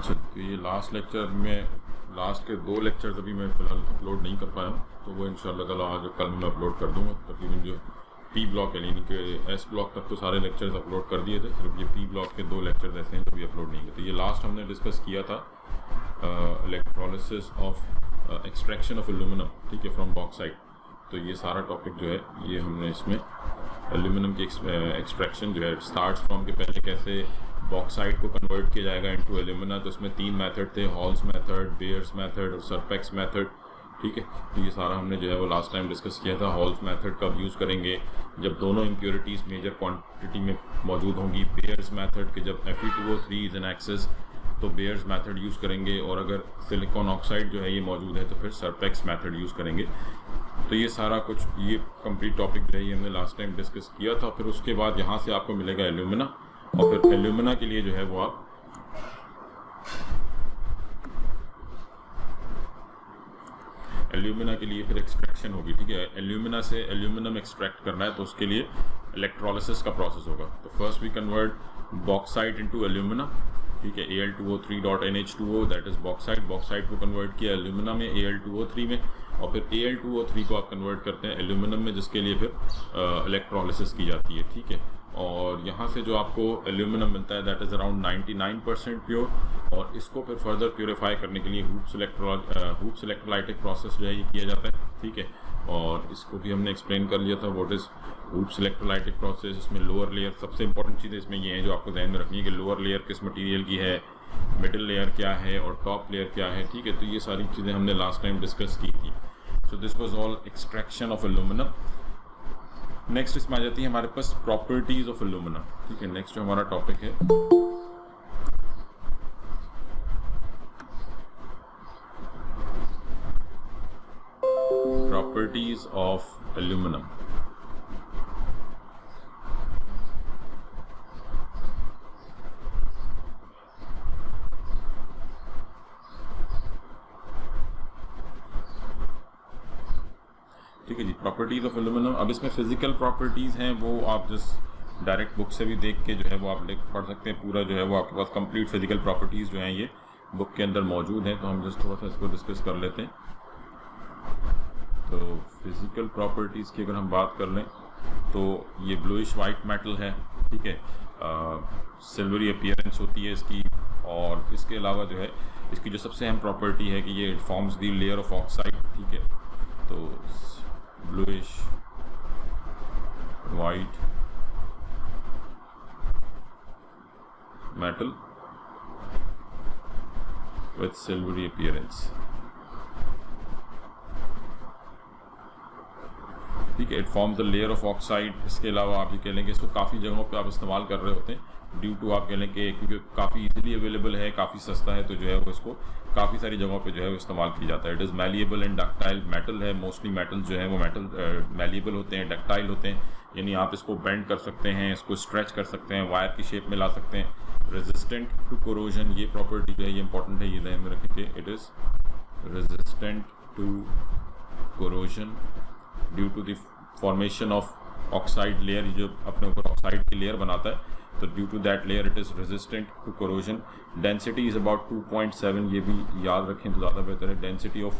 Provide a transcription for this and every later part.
अच्छा, तो ये लास्ट के 2 लेक्चर्स अभी मैं फ़िलहाल अपलोड नहीं कर पाया हूँ, तो वो इंशाल्लाह ताला आज कल मैं अपलोड कर दूँगा। तकरीबन जो पी ब्लॉक है, यानी कि एस ब्लॉक तक तो सारे लेक्चर्स अपलोड कर दिए थे, सिर्फ ये पी ब्लॉक के 2 लेक्चर्स ऐसे हैं जो भी अपलोड नहीं किए। तो ये लास्ट हमने डिस्कस किया था इलेक्ट्रोलिसिस ऑफ एक्सट्रैक्शन ऑफ एल्यूमिनम, ठीक है, फ्रॉम बॉक्साइट। तो ये सारा टॉपिक जो है ये हमने इसमें एल्यूमिनम की एक्सट्रैक्शन जो है स्टार्ट्स फ्रॉम के पहले कैसे बॉक्साइट को कन्वर्ट किया जाएगा इनटू एल्यूमिना। तो उसमें 3 मेथड थे, हॉल्स मेथड, बेयर्स मेथड और सरपेक्स मेथड, ठीक है। तो ये सारा हमने जो है वो लास्ट टाइम डिस्कस किया था। हॉल्स मेथड कब यूज़ करेंगे, जब दोनों इम्प्योरिटीज़ मेजर क्वांटिटी में मौजूद होंगी। बेयर्स मेथड के जब Fe2O3 इज इन एक्सेस तो बेयर्स मेथड यूज़ करेंगे, और अगर सिलिकॉन ऑक्साइड जो है ये मौजूद है तो फिर सरपेक्स मेथड यूज़ करेंगे। तो ये सारा कुछ, ये कंप्लीट टॉपिक जो है ये हमने लास्ट टाइम डिस्कस किया था। फिर उसके बाद यहाँ से आपको मिलेगा एल्यूमिना, और फिर एल्यूमिना के लिए जो है वो आप एल्यूमिना के लिए फिर एक्सट्रैक्शन होगी, ठीक है। एल्यूमिना से एल्यूमिनम एक्सट्रैक्ट करना है तो उसके लिए इलेक्ट्रोलिसिस का प्रोसेस होगा। तो first we convert bauxite into alumina, ठीक है। Al2O3.NH2O that is bauxite. Bauxite को कन्वर्ट किया एल्यूमिना में, Al2O3 में, और फिर Al2O3 को आप कन्वर्ट करते हैं एल्यूमिनम में, जिसके लिए फिर इलेक्ट्रोलिसिस की जाती है, ठीक है। और यहाँ से जो आपको एल्यूमिनम मिलता है दैट इज़ अराउंड 99% प्योर, और इसको फिर फर्दर प्योरीफाई करने के लिए हूप्स इलेक्ट्रोलाइटिक प्रोसेस जो है ये किया जाता है, ठीक है। और इसको भी हमने एक्सप्लेन कर लिया था what is hoops electrolytic process. इसमें लोअर लेयर, सबसे इंपॉर्टेंट चीज़ें इसमें ये हैं जो आपको ध्यान में रखनी है कि लोअर लेयर किस मटेरियल की है, मिडिल लेयर क्या है और टॉप लेयर क्या है, ठीक है। तो ये सारी चीज़ें हमने लास्ट टाइम डिस्कस की थी। So this was all extraction of aluminium. Next इसमें आ जाती है हमारे पास प्रॉपर्टीज ऑफ एल्यूमिनम, ठीक है। नेक्स्ट जो हमारा टॉपिक है प्रॉपर्टीज ऑफ एल्यूमिनम। ठीक है जी, प्रॉपर्टीज़ ऑफ एल्यूमिनम। अब इसमें फिजिकल प्रॉपर्टीज़ हैं वो आप जस्ट डायरेक्ट बुक से भी देख के जो है वो आप पढ़ सकते हैं। पूरा जो है वो आपके पास कंप्लीट फिजिकल प्रॉपर्टीज़ जो हैं ये बुक के अंदर मौजूद हैं। तो हम जस्ट थोड़ा सा इसको डिस्कस कर लेते हैं। तो फिजिकल प्रॉपर्टीज़ की अगर हम बात कर लें तो ये ब्लूइश वाइट मेटल है, ठीक है। सिल्वरी अपीयरेंस होती है इसकी, और इसके अलावा जो है इसकी जो सबसे अहम प्रॉपर्टी है कि ये forms the layer of oxide, ठीक है। तो bluish white metal with silvery appearance, ठीक है। It forms the layer of oxide. इसके अलावा आप ये कह लें कि इसको काफ़ी जगहों पे आप इस्तेमाल कर रहे होते हैं ड्यू टू, आप कह लें कि क्योंकि काफ़ी इजीली अवेलेबल है, काफ़ी सस्ता है, तो जो है वो इसको काफ़ी सारी जगहों पे जो है वो इस्तेमाल किया जाता है। It is malleable and ductile metal है। मोस्टली मेटल जो है वो मेटल मैलिएबल होते हैं, डक्टाइल होते हैं, यानी आप इसको बेंड कर सकते हैं, इसको स्ट्रेच कर सकते हैं, वायर की शेप में ला सकते हैं। रेजिस्टेंट टू कोरोजन, ये प्रॉपर्टी जो है ये इंपॉर्टेंट है, ये ध्यान में रखें कि it is resistant to corrosion due to the formation of oxide layer. जो अपने ऊपर ऑक्साइड की लेयर बनाता है, तो due to that layer it is resistant to corrosion. Density is about 2.7, ये भी याद रखें तो ज़्यादा बेहतर है। Density of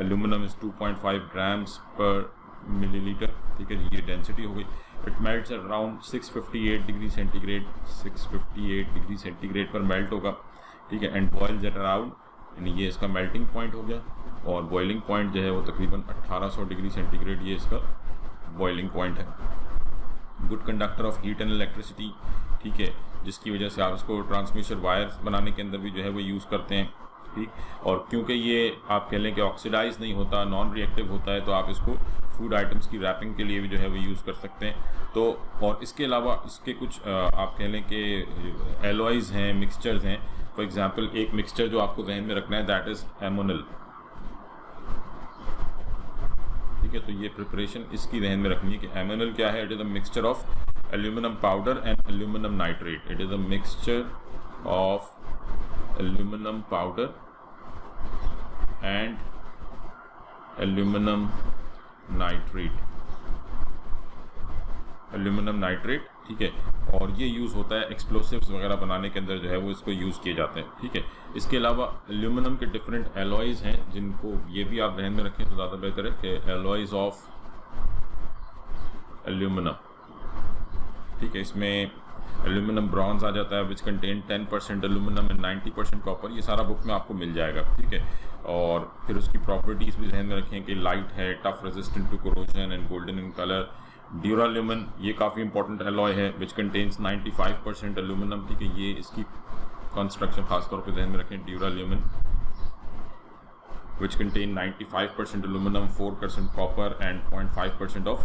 aluminum is 2.5 grams per millilitre, ठीक है। ये डेंसिटी हो गई। It melts around 658 degree centigrade, 658 degree centigrade पर मेल्ट होगा, ठीक है। एंड बॉइल्स एट अराउंड, यानी ये इसका मेल्टिंग पॉइंट हो गया, और बॉइलिंग पॉइंट जो है वो तकरीबन 1800 डिग्री सेंटीग्रेड ये इसका बॉइलिंग पॉइंट है। Good conductor of heat and electricity, ठीक है, जिसकी वजह से आप इसको ट्रांसमिशन वायर्स बनाने के अंदर भी जो है वो यूज़ करते हैं, ठीक। और क्योंकि ये आप कह लें कि ऑक्सीडाइज नहीं होता, नॉन रिएक्टिव होता है, तो आप इसको फूड आइटम्स की रैपिंग के लिए भी जो है वो यूज़ कर सकते हैं। तो और इसके अलावा इसके कुछ आप कह लें कि एलॉयज़ हैं, मिक्सचर्स हैं। फॉर एग्जांपल एक मिक्सचर जो आपको ध्यान में रखना है दैट इज़ एमोनल, ठीक है। तो ये प्रिपरेशन इसकी ध्यान में रखनी है कि एमोनल क्या है। It is a mixture of aluminium powder and aluminium nitrate. It is a mixture of aluminium powder and aluminium nitrate, ठीक है, और ये यूज़ होता है एक्सप्लोसिव्स वगैरह बनाने के अंदर जो है वो इसको यूज़ किए जाते हैं, ठीक है। इसके अलावा एल्यूमिनियम के डिफरेंट एलॉयज़ हैं जिनको ये भी आप ध्यान में रखें तो ज़्यादा बेहतर है कि एलॉयज़ ऑफ एल्यूमिनियम, ठीक है। इसमें एल्यूमिनियम ब्रॉन्ज आ जाता है which contain 10% aluminium and 90% copper, ये सारा बुक में आपको मिल जाएगा, ठीक है। और फिर उसकी प्रॉपर्टीज़ भी ध्यान में रखें कि लाइट है, tough resistant to corrosion and golden in colour. Duralumin ये काफ़ी इंपॉर्टेंट एलॉय है विच कंटेन्स 95% एल्यूमिनियम, ठीक है। ये इसकी कंस्ट्रक्शन खासतौर पर ध्यान में रखें, ड्यूराल्यूमिन which contain 95% aluminum, 4% copper and 0.5% of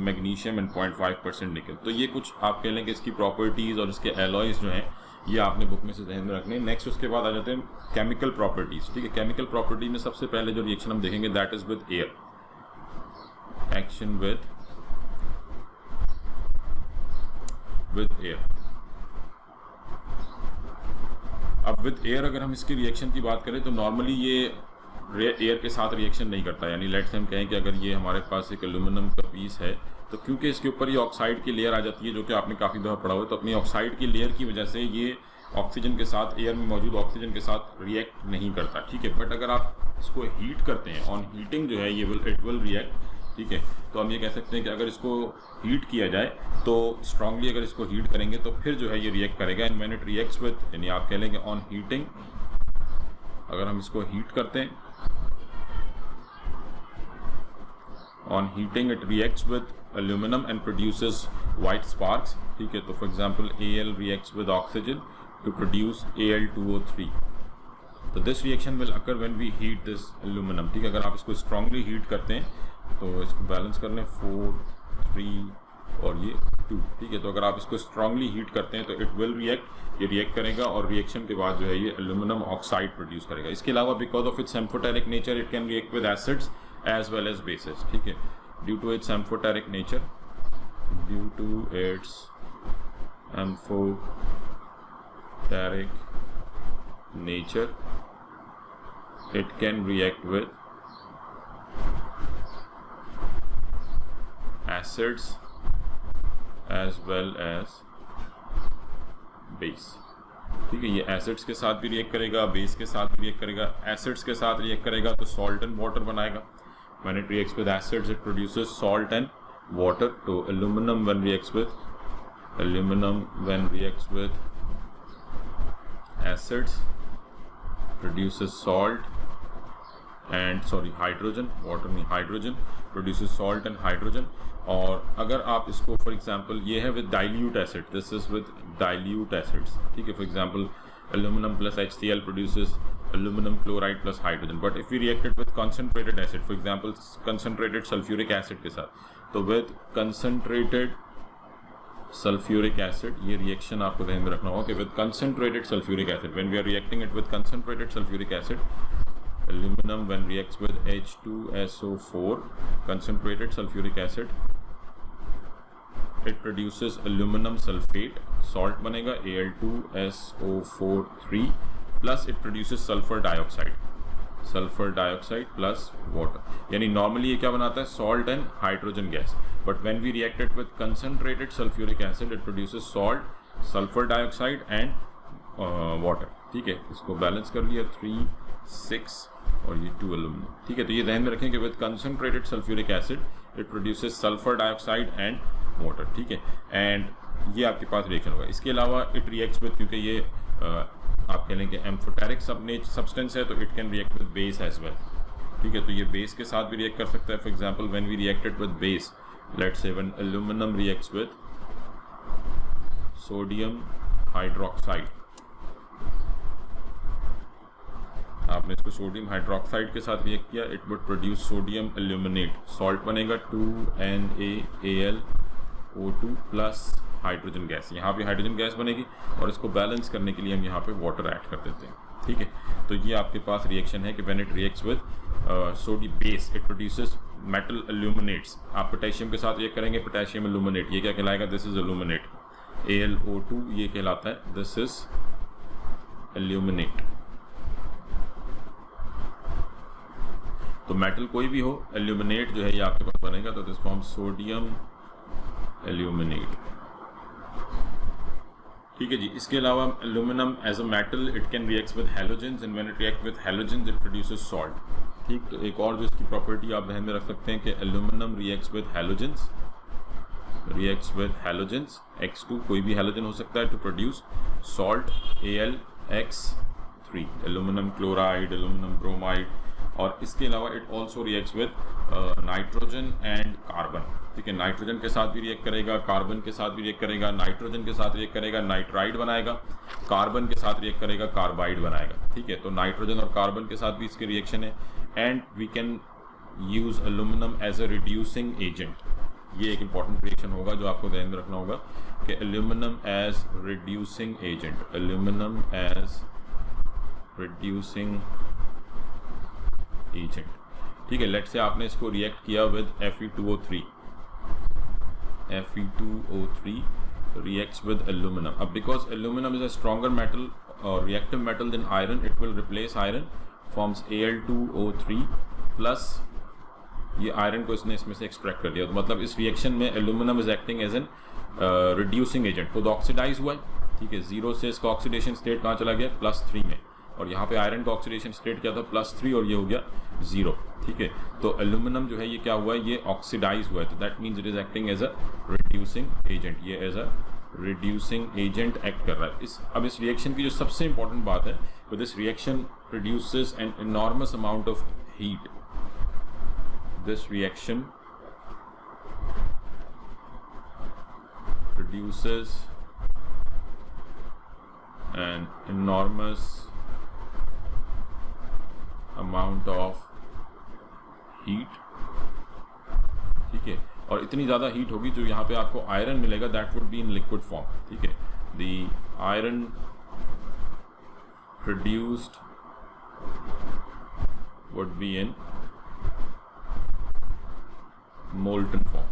magnesium and 0.5% निकल। तो ये कुछ आप कह लें कि इसकी प्रॉपर्टीज़ और इसके एलॉयज़ जो हैं ये आपने बुक में से ध्यान में रखने। नेक्स्ट उसके बाद आ जाते हैं केमिकल प्रॉपर्टीज़, ठीक है। केमिकल प्रॉपर्टी में सबसे पहले जो रिएक्शन हम देखेंगे that is with air, action with air. अब विद एयर अगर हम इसकी रिएक्शन की बात करें तो नॉर्मली ये एयर के साथ रिएक्शन नहीं करता, यानी लेट्स से हम कहें कि अगर ये हमारे पास एक एल्यूमिनियम का पीस है तो क्योंकि इसके ऊपर ये ऑक्साइड की लेयर आ जाती है जो कि आपने काफ़ी दफ़ा पढ़ा हुआ है, तो अपनी ऑक्साइड की लेयर की वजह से ये ऑक्सीजन के साथ, एयर में मौजूद ऑक्सीजन के साथ रिएक्ट नहीं करता, ठीक है। बट अगर आप इसको हीट करते हैं, ऑन हीटिंग जो है ये इट विल रिएक्ट, ठीक है। तो हम ये कह सकते हैं कि अगर इसको हीट किया जाए तो स्ट्रांगली अगर इसको हीट करेंगे तो फिर जो है ये रिएक्ट करेगा। And when it reacts with, यानी आप कह लेंगे ऑन हीटिंग, अगर हम इसको हीट करते हैं, on heating it reacts with aluminum and produces white sparks, ठीक है। तो for example Al reacts with oxygen to produce Al2O3, तो this reaction will occur when we heat this aluminum, ठीक है। अगर आप इसको strongly heat करते हैं तो इसको बैलेंस कर लें 4, 3 और ये 2, ठीक है। तो अगर आप इसको strongly heat करते हैं तो it will react, ये रिएक्ट करेगा और रिएक्शन के बाद जो है ये aluminum oxide प्रोड्यूस करेगा। इसके अलावा because of its amphoteric nature it can react with acids as well as bases, ठीक है। due to its amphoteric nature it can react with acids as well as base, ठीक है। ये acids के साथ भी रिएक्ट करेगा, बेस के साथ भी रिएक्ट करेगा। एसिड्स के साथ रिएक्ट करेगा तो सॉल्ट एंड वाटर बनाएगा। When it reacts with acids, it produces salt and water. So aluminum when reacts with acids produces salt and hydrogen, water नहीं, hydrogen produces salt and hydrogen। और अगर आप इसको for example ये है with dilute acid, this is with dilute acids, ठीक है। For example aluminum plus HCl produces aluminum chloride plus hydrogen, but if we react it with concentrated acid, for example concentrated sulfuric acid के साथ, तो with concentrated sulfuric acid ये reaction आपको ध्यान में रखना होगा कि with concentrated sulfuric acid, when we are reacting it with concentrated sulfuric acid, aluminum when reacts with H2SO4 concentrated sulfuric acid, it produces aluminum sulfate, salt बनेगा Al2SO4 plus it produces sulfur dioxide plus water। यानी normally ये क्या बनाता है, salt and hydrogen gas, but when we react it with concentrated sulphuric acid it produces salt, sulphur dioxide and water, ठीक है। इसको balance कर लिया 3, 6 और ये 2 एल्यूमिनियम, ठीक है। तो ये ध्यान में रखें कि with concentrated sulphuric acid it produces sulphur dioxide and water, ठीक है। एंड ये आपके पास रिएक्शन होगा। इसके अलावा इट रिएक्ट्स विद, क्योंकि ये आप कह लेंगे एम्फोटेरिक सब्सटेंस है तो it can react with base as well, ठीक है। तो ये बेस के साथ भी रिएक्ट कर सकता है। For example when we reacted with base, let's say when aluminium reacts with sodium hydroxide, आपने इसको सोडियम हाइड्रोक्साइड के साथ रिएक्ट किया, it would produce sodium aluminate, salt बनेगा 2NaAlO2 प्लस हाइड्रोजन गैस, यहाँ पे हाइड्रोजन गैस बनेगी और इसको बैलेंस करने के लिए हम यहाँ पे वाटर ऐड कर देते हैं, ठीक है। तो ये आपके पास रिएक्शन है कि when it reacts with sodium base it produces metal aluminates. आप पोटेशियम के साथ रिएक्ट करेंगे, पोटेशियम एल्यूमिनेट, ये क्या कहलाएगा, दिस इज एल्यूमिनेट। AlO2 ये कहलाता है, दिस इज एल्यूमिनेट। तो मेटल कोई भी हो, एल्यूमिनेट जो है ये आपके पास बनेगा, तो दिस फॉर्म सोडियम एल्यूमिनेट, ठीक है जी। इसके अलावा aluminium as a metal it can react with halogens and when it react with halogens it produces salt. ठीक, तो एक और जो इसकी प्रॉपर्टी आप ध्यान में रख सकते हैं कि एल्यूमिनम रिएक्ट्स विद हैलोजेंस, X2 कोई भी हैलोजन हो सकता है to produce salt AlX3, aluminium chloride, aluminium bromide. और इसके अलावा it also reacts with nitrogen and carbon. ठीक है, नाइट्रोजन के साथ भी रिएक्ट करेगा, कार्बन के साथ भी रिएक्ट करेगा, नाइट्रोजन के साथ रिएक्ट करेगा, नाइट्राइड बनाएगा, कार्बन के साथ रिएक्ट करेगा, कार्बाइड बनाएगा। ठीक है, तो नाइट्रोजन और कार्बन के साथ भी इसके रिएक्शन है। And we can use aluminium as a reducing agent. ये एक इंपॉर्टेंट रिएक्शन होगा जो आपको ध्यान में रखना होगा कि aluminium as reducing agent, aluminium as reducing agent. ठीक है, लेट से आपने इसको रिएक्ट किया with Fe2O3, Fe2O3 reacts with aluminum. अब because aluminum is a stronger metal or reactive metal than iron, it will replace iron, forms Al2O3 plus ये iron को इसने इसमें से एक्सट्रैक्ट कर दिया। तो मतलब इस रिएक्शन में aluminium is acting as an reducing agent. खुद ऑक्सीडाइज हुआ है। ठीक है, 0 से इसका ऑक्सीडेशन स्टेट कहाँ चला गया, +3 में, और यहाँ पे आयरन का ऑक्सीडेशन स्टेट क्या था, +3, और ये हो गया 0। ठीक है, तो एल्यूमिनम जो है ये क्या हुआ है, ये ऑक्सीडाइज हुआ है। तो that means it is acting as a reducing agent. ये as a reducing agent act कर रहा है। अब इस रिएक्शन की जो सबसे इंपॉर्टेंट बात है, तो this reaction produces an enormous amount of heat. This reaction produces an enormous amount of heat। ठीक है, और इतनी ज़्यादा हीट होगी जो यहाँ पे आपको आयरन मिलेगा, that would be in liquid form. ठीक है, the iron produced would be in molten form.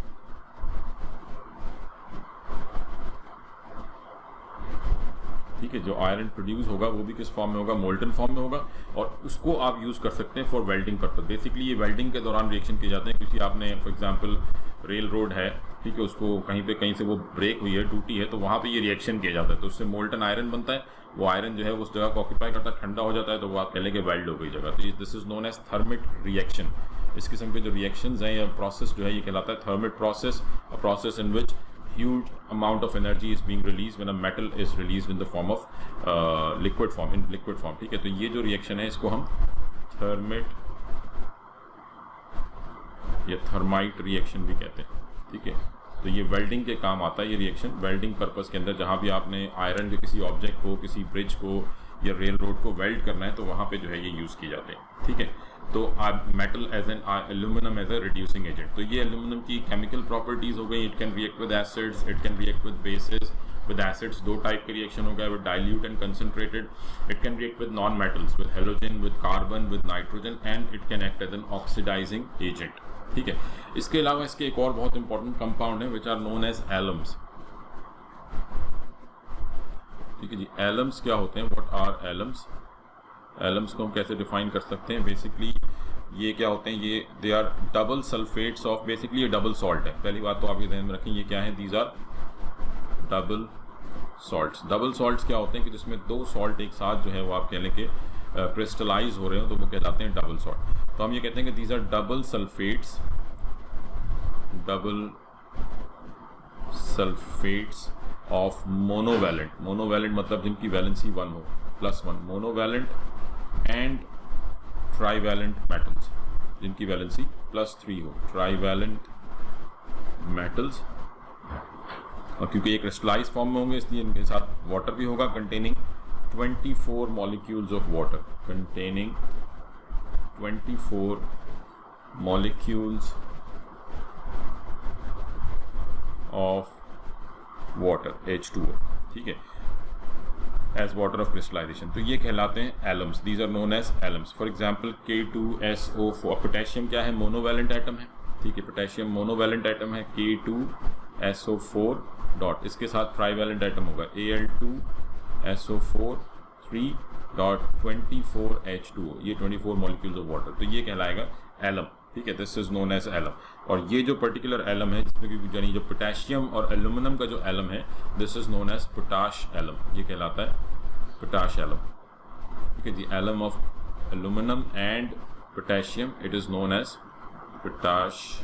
ठीक है, जो आयरन प्रोड्यूस होगा वो भी किस फॉर्म में होगा, मोल्टन फॉर्म में होगा, और उसको आप यूज कर सकते हैं फॉर वेल्डिंग पर्पज। बेसिकली ये वेल्डिंग के दौरान रिएक्शन किए जाते हैं, क्योंकि आपने फॉर एग्जांपल रेल रोड है, ठीक है, उसको कहीं से वो ब्रेक हुई है, टूटी है, तो वहाँ पे ये रिएक्शन किया जाता है, तो उससे मोल्टन आयरन बनता है। वो आयरन जो है उस जगह को ऑक्यूपाई करता है, ठंडा हो जाता है, तो वो आप कह लेंगे वेल्ड हो गई जगह। तो this is known as thermite reaction. इस किस्म के जो रिएक्शंस हैं या प्रोसेस जो है ये कहलाता है thermite process, a process in which huge amount of energy is being released when a metal is released in the form of liquid form, in liquid form। ठीक है, तो ये जो रिएक्शन है इसको हम थर्मिट या थर्माइट रिएक्शन भी कहते हैं। ठीक है, तो ये वेल्डिंग के काम आता है ये रिएक्शन, वेल्डिंग पर्पस के अंदर। जहाँ भी आपने आयरन के किसी ऑब्जेक्ट को, किसी ब्रिज को या रेल रोड को वेल्ड करना है, तो वहाँ पे जो है ये यूज़ किए जाते हैं। ठीक है, तो metal as an aluminium as a reducing agent. तो ये एल्यूमिनम की केमिकल प्रॉपर्टीज हो गई। It can react with acids, it can react with bases. With acids दो टाइप के रिएक्शन हो गया, with dilute and concentrated. It can react with non metals, with halogen, with carbon, with nitrogen, and it can act as an oxidising agent. ठीक है, इसके अलावा इसके एक और बहुत इंपॉर्टेंट कंपाउंड है which are known as alums. ठीक है जी, एलम्स क्या होते हैं, व्हाट आर एलम्स? एलम्स को हम कैसे डिफाइन कर सकते हैं? बेसिकली ये क्या होते हैं, ये they are double sulphates of, basically ये डबल सॉल्ट है। पहली बात तो आप ये ध्यान में रखें, ये क्या है, these are double salts. Double salts क्या होते हैं कि जिसमें दो सॉल्ट एक साथ जो है वो आप कह लें कि क्रिस्टलाइज हो रहे हो, तो वो कहलाते हैं डबल सॉल्ट। तो हम ये कहते हैं कि these are double sulphates, double sulphates of monovalent. Monovalent मतलब जिनकी वैलेंसी 1 हो, +1। मोनोवैलेंट एंड ट्राईवैलेंट मेटल्स जिनकी वैलेंसी +3 हो, ट्राईवैलेंट मेटल्स। और क्योंकि ये क्रिस्टलाइज फॉर्म में होंगे इसलिए इनके साथ वाटर भी होगा, containing 24 molecules of water, containing 24 molecules of water, H2O। ठीक है, एज वाटर ऑफ क्रिस्टलाइजेशन। तो ये कहलाते हैं alums, these are known as alums. For example K2SO4, potassium क्या है, मोनोवैलेंट एटम है। ठीक है, पोटेशियम मोनोवैलेंट एटम है, K2SO4 डॉट, इसके साथ ट्राईवैलेंट एटम होगा Al2SO4 3 डॉट 24 H2O, ये 24 मॉलिक्यूल्स ऑफ वाटर, तो ये कहलाएगा एलम। ठीक है, this is known as alum. और ये जो पर्टिकुलर एलम है जिसमें कि यानी जो पोटेशियम और एल्यूमिनियम का जो एलम है, this is known as potash alum, ये कहलाता है पोटाश एलम। ठीक है जी, alum of aluminium and potassium, it is known as potash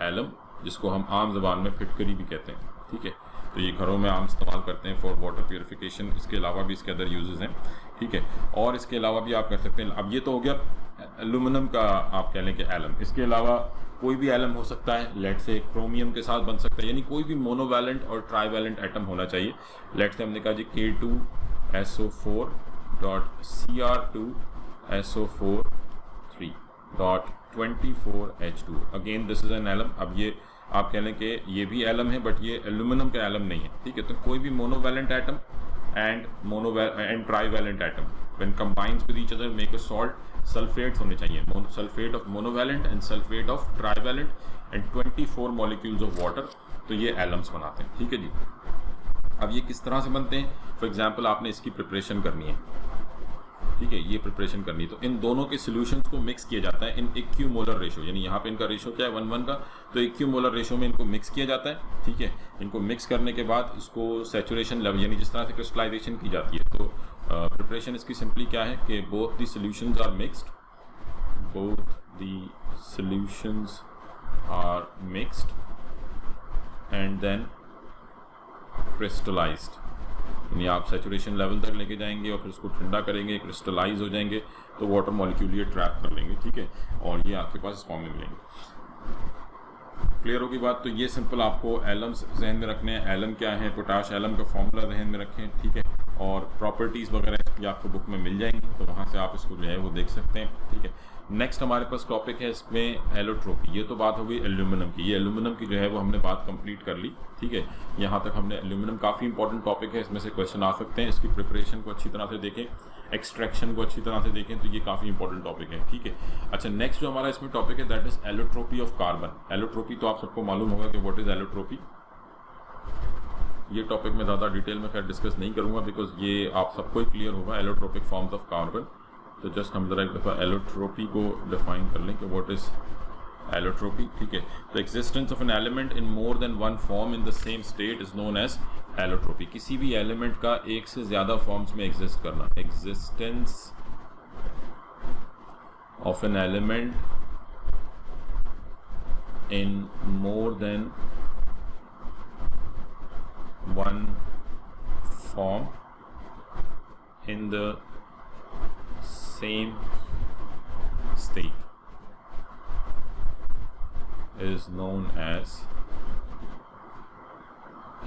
alum, जिसको हम आम जबान में फिटकरी भी कहते हैं। ठीक है, तो ये घरों में आम इस्तेमाल करते हैं फॉर वाटर प्योरिफिकेशन। इसके अलावा भी इसके अदर यूजेस हैं। ठीक है, और इसके अलावा भी आप कर सकते हैं। अब ये तो हो गया एल्यूमिनियम का, आप कह लें कि एलम। इसके अलावा कोई भी एलम हो सकता है, लेट से क्रोमियम के साथ बन सकता है, यानी कोई भी मोनोवैलेंट और ट्राईवैलेंट एटम होना चाहिए। लेट से हमने कहा जी K2SO4.Cr2SO4 3.24H2, again this is an alum. अब ये आप कह लें कि ये भी एलम है, बट ये एल्यूमिनियम का एलम नहीं है। ठीक है, तो कोई भी monovalent atom and trivalent atom when combines with each other make a salt, sulphates होने चाहिए, sulphate of monovalent and sulphate of trivalent and 24 molecules of water, तो ये एलम्स बनाते हैं। ठीक है जी, अब ये किस तरह से बनते हैं? फॉर एग्जाम्पल आपने इसकी प्रिपरेशन करनी है। ठीक है, ये प्रिपरेशन करनी है, तो इन दोनों के सॉल्यूशंस को मिक्स किया जाता है इन इक्विमोलर रेशो, यानी यहाँ पे इनका रेशो क्या है 1:1 का, तो इक्विमोलर रेशो में इनको मिक्स किया जाता है। ठीक है, इनको मिक्स करने के बाद इसको सैचुरेशन लेवल, यानी जिस तरह से क्रिस्टलाइजेशन की जाती है, तो प्रिपरेशन इसकी सिंपली क्या है कि both the solutions are mixed, and then crystallised, यानी आप सैचुरेशन लेवल तक लेके जाएंगे और फिर उसको ठंडा करेंगे, क्रिस्टलाइज हो जाएंगे, तो वाटर मॉलिक्यूल ये ट्रैप कर लेंगे। ठीक है, और ये आपके पास इस फॉर्म में मिलेंगे। क्लियर होगी बात? तो ये सिंपल आपको एलम्स जहन में रखने हैं। एलम क्या है, पोटाश एलम का फॉर्मूला जहन में रखें। ठीक है, और प्रॉपर्टीज़ वगैरह इसकी आपको बुक में मिल जाएंगी, तो वहाँ से आप इसको जो है वो देख सकते हैं। ठीक है, नेक्स्ट हमारे पास टॉपिक है इसमें एलोट्रोपी। ये तो बात हो गई एल्यूमिनियम की, ये एल्यूमिनियम की जो है वो हमने बात कंप्लीट कर ली। ठीक है, यहाँ तक हमने एल्यूमिनियम, काफ़ी इंपॉर्टेंट टॉपिक है, इसमें से क्वेश्चन आ सकते हैं। इसकी प्रिपरेशन को अच्छी तरह से देखें, एक्सट्रैक्शन को अच्छी तरह से देखें, तो ये काफ़ी इंपॉर्टेंट टॉपिक है। ठीक है, अच्छा, नेक्स्ट जो हमारा इसमें टॉपिक है that is allotropy of carbon. Allotropy तो आप सबको मालूम होगा कि व्हाट इज एलोट्रोपी। ये टॉपिक मैं ज़्यादा डिटेल में खैर डिस्कस नहीं करूँगा, बिकॉज ये आप सबको ही क्लियर होगा, एलोट्रोपिक फॉर्म्स ऑफ कार्बन। तो जस्ट हम ज़रा एक दफ़ा एलोट्रोपी को डिफाइन कर लें कि व्हाट इज़ एलोट्रोपी। ठीक है, तो existence of an element in more than one form in the same state is known as allotropy. किसी भी एलिमेंट का एक से ज़्यादा फॉर्म्स में एग्जिस्ट करना, existence of an element in more then one form in the same state is known as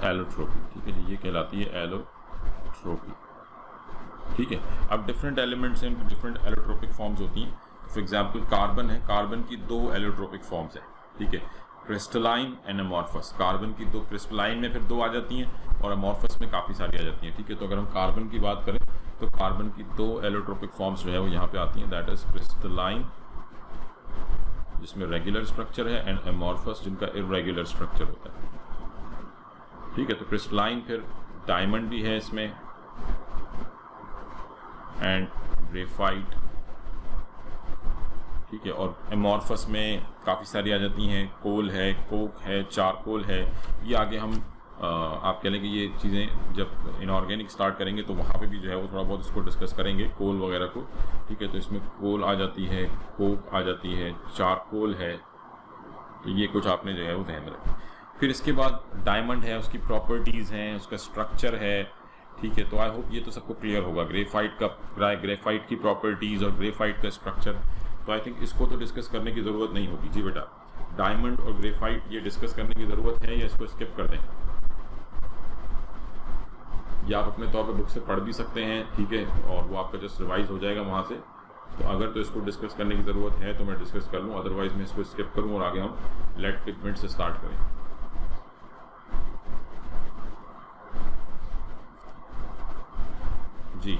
allotropy. ठीक है जी, ये कहलाती है एलोट्रोपी। ठीक है, अब डिफरेंट एलिमेंट्स हैं, डिफरेंट एलोट्रोपिक फॉर्म्स होती हैं। फॉर एग्जांपल कार्बन है, कार्बन की 2 एलोट्रोपिक फॉर्म्स हैं। ठीक है, क्रिस्टलाइन एंड अमॉर्फस। कार्बन की 2, क्रिस्टलाइन में फिर 2 आ जाती हैं और अमॉर्फस में काफ़ी सारी आ जाती हैं। ठीक है, तो अगर हम कार्बन की बात करें तो कार्बन की 2 एलोट्रोपिक फॉर्म्स जो है वो यहाँ पे आती हैं, दैट इज क्रिस्टलाइन जिसमें रेगुलर स्ट्रक्चर है एंड अमॉर्फस जिनका इर्रेगुलर स्ट्रक्चर होता है। ठीक है, तो क्रिस्टलाइन फिर डायमंड भी है इसमें एंड ग्रेफाइट। ठीक है, और एमॉर्फस में काफ़ी सारी आ जाती हैं, कोल है, कोक है, चारकोल है। ये आगे हम आप कह लें कि ये चीज़ें जब इनऑर्गेनिक स्टार्ट करेंगे तो वहाँ पे भी जो है वो थोड़ा बहुत इसको डिस्कस करेंगे, कोल वगैरह को। ठीक है, तो इसमें कोल आ जाती है, कोक आ जाती है, चारकोल है, तो ये कुछ आपने जो है वो ध्यान में रखें। फिर इसके बाद डायमंड है, उसकी प्रॉपर्टीज़ हैं, उसका स्ट्रक्चर है। ठीक है, तो आई होप ये तो सबको क्लियर होगा, ग्रेफाइट की प्रॉपर्टीज़ और ग्रेफाइट का स्ट्रक्चर। तो आई थिंक इसको तो डिस्कस करने की ज़रूरत नहीं होगी। जी बेटा, डायमंड और ग्रेफाइट ये डिस्कस करने की ज़रूरत है या इसको स्किप कर दें? या आप अपने तौर पे बुक से पढ़ भी सकते हैं। ठीक है, और वो आपका जस्ट रिवाइज हो जाएगा वहाँ से। तो अगर तो इसको डिस्कस करने की ज़रूरत है तो मैं डिस्कस कर लूँ, अदरवाइज मैं इसको स्किप करूँ और आगे हम लेड पिगमेंट से स्टार्ट करें। जी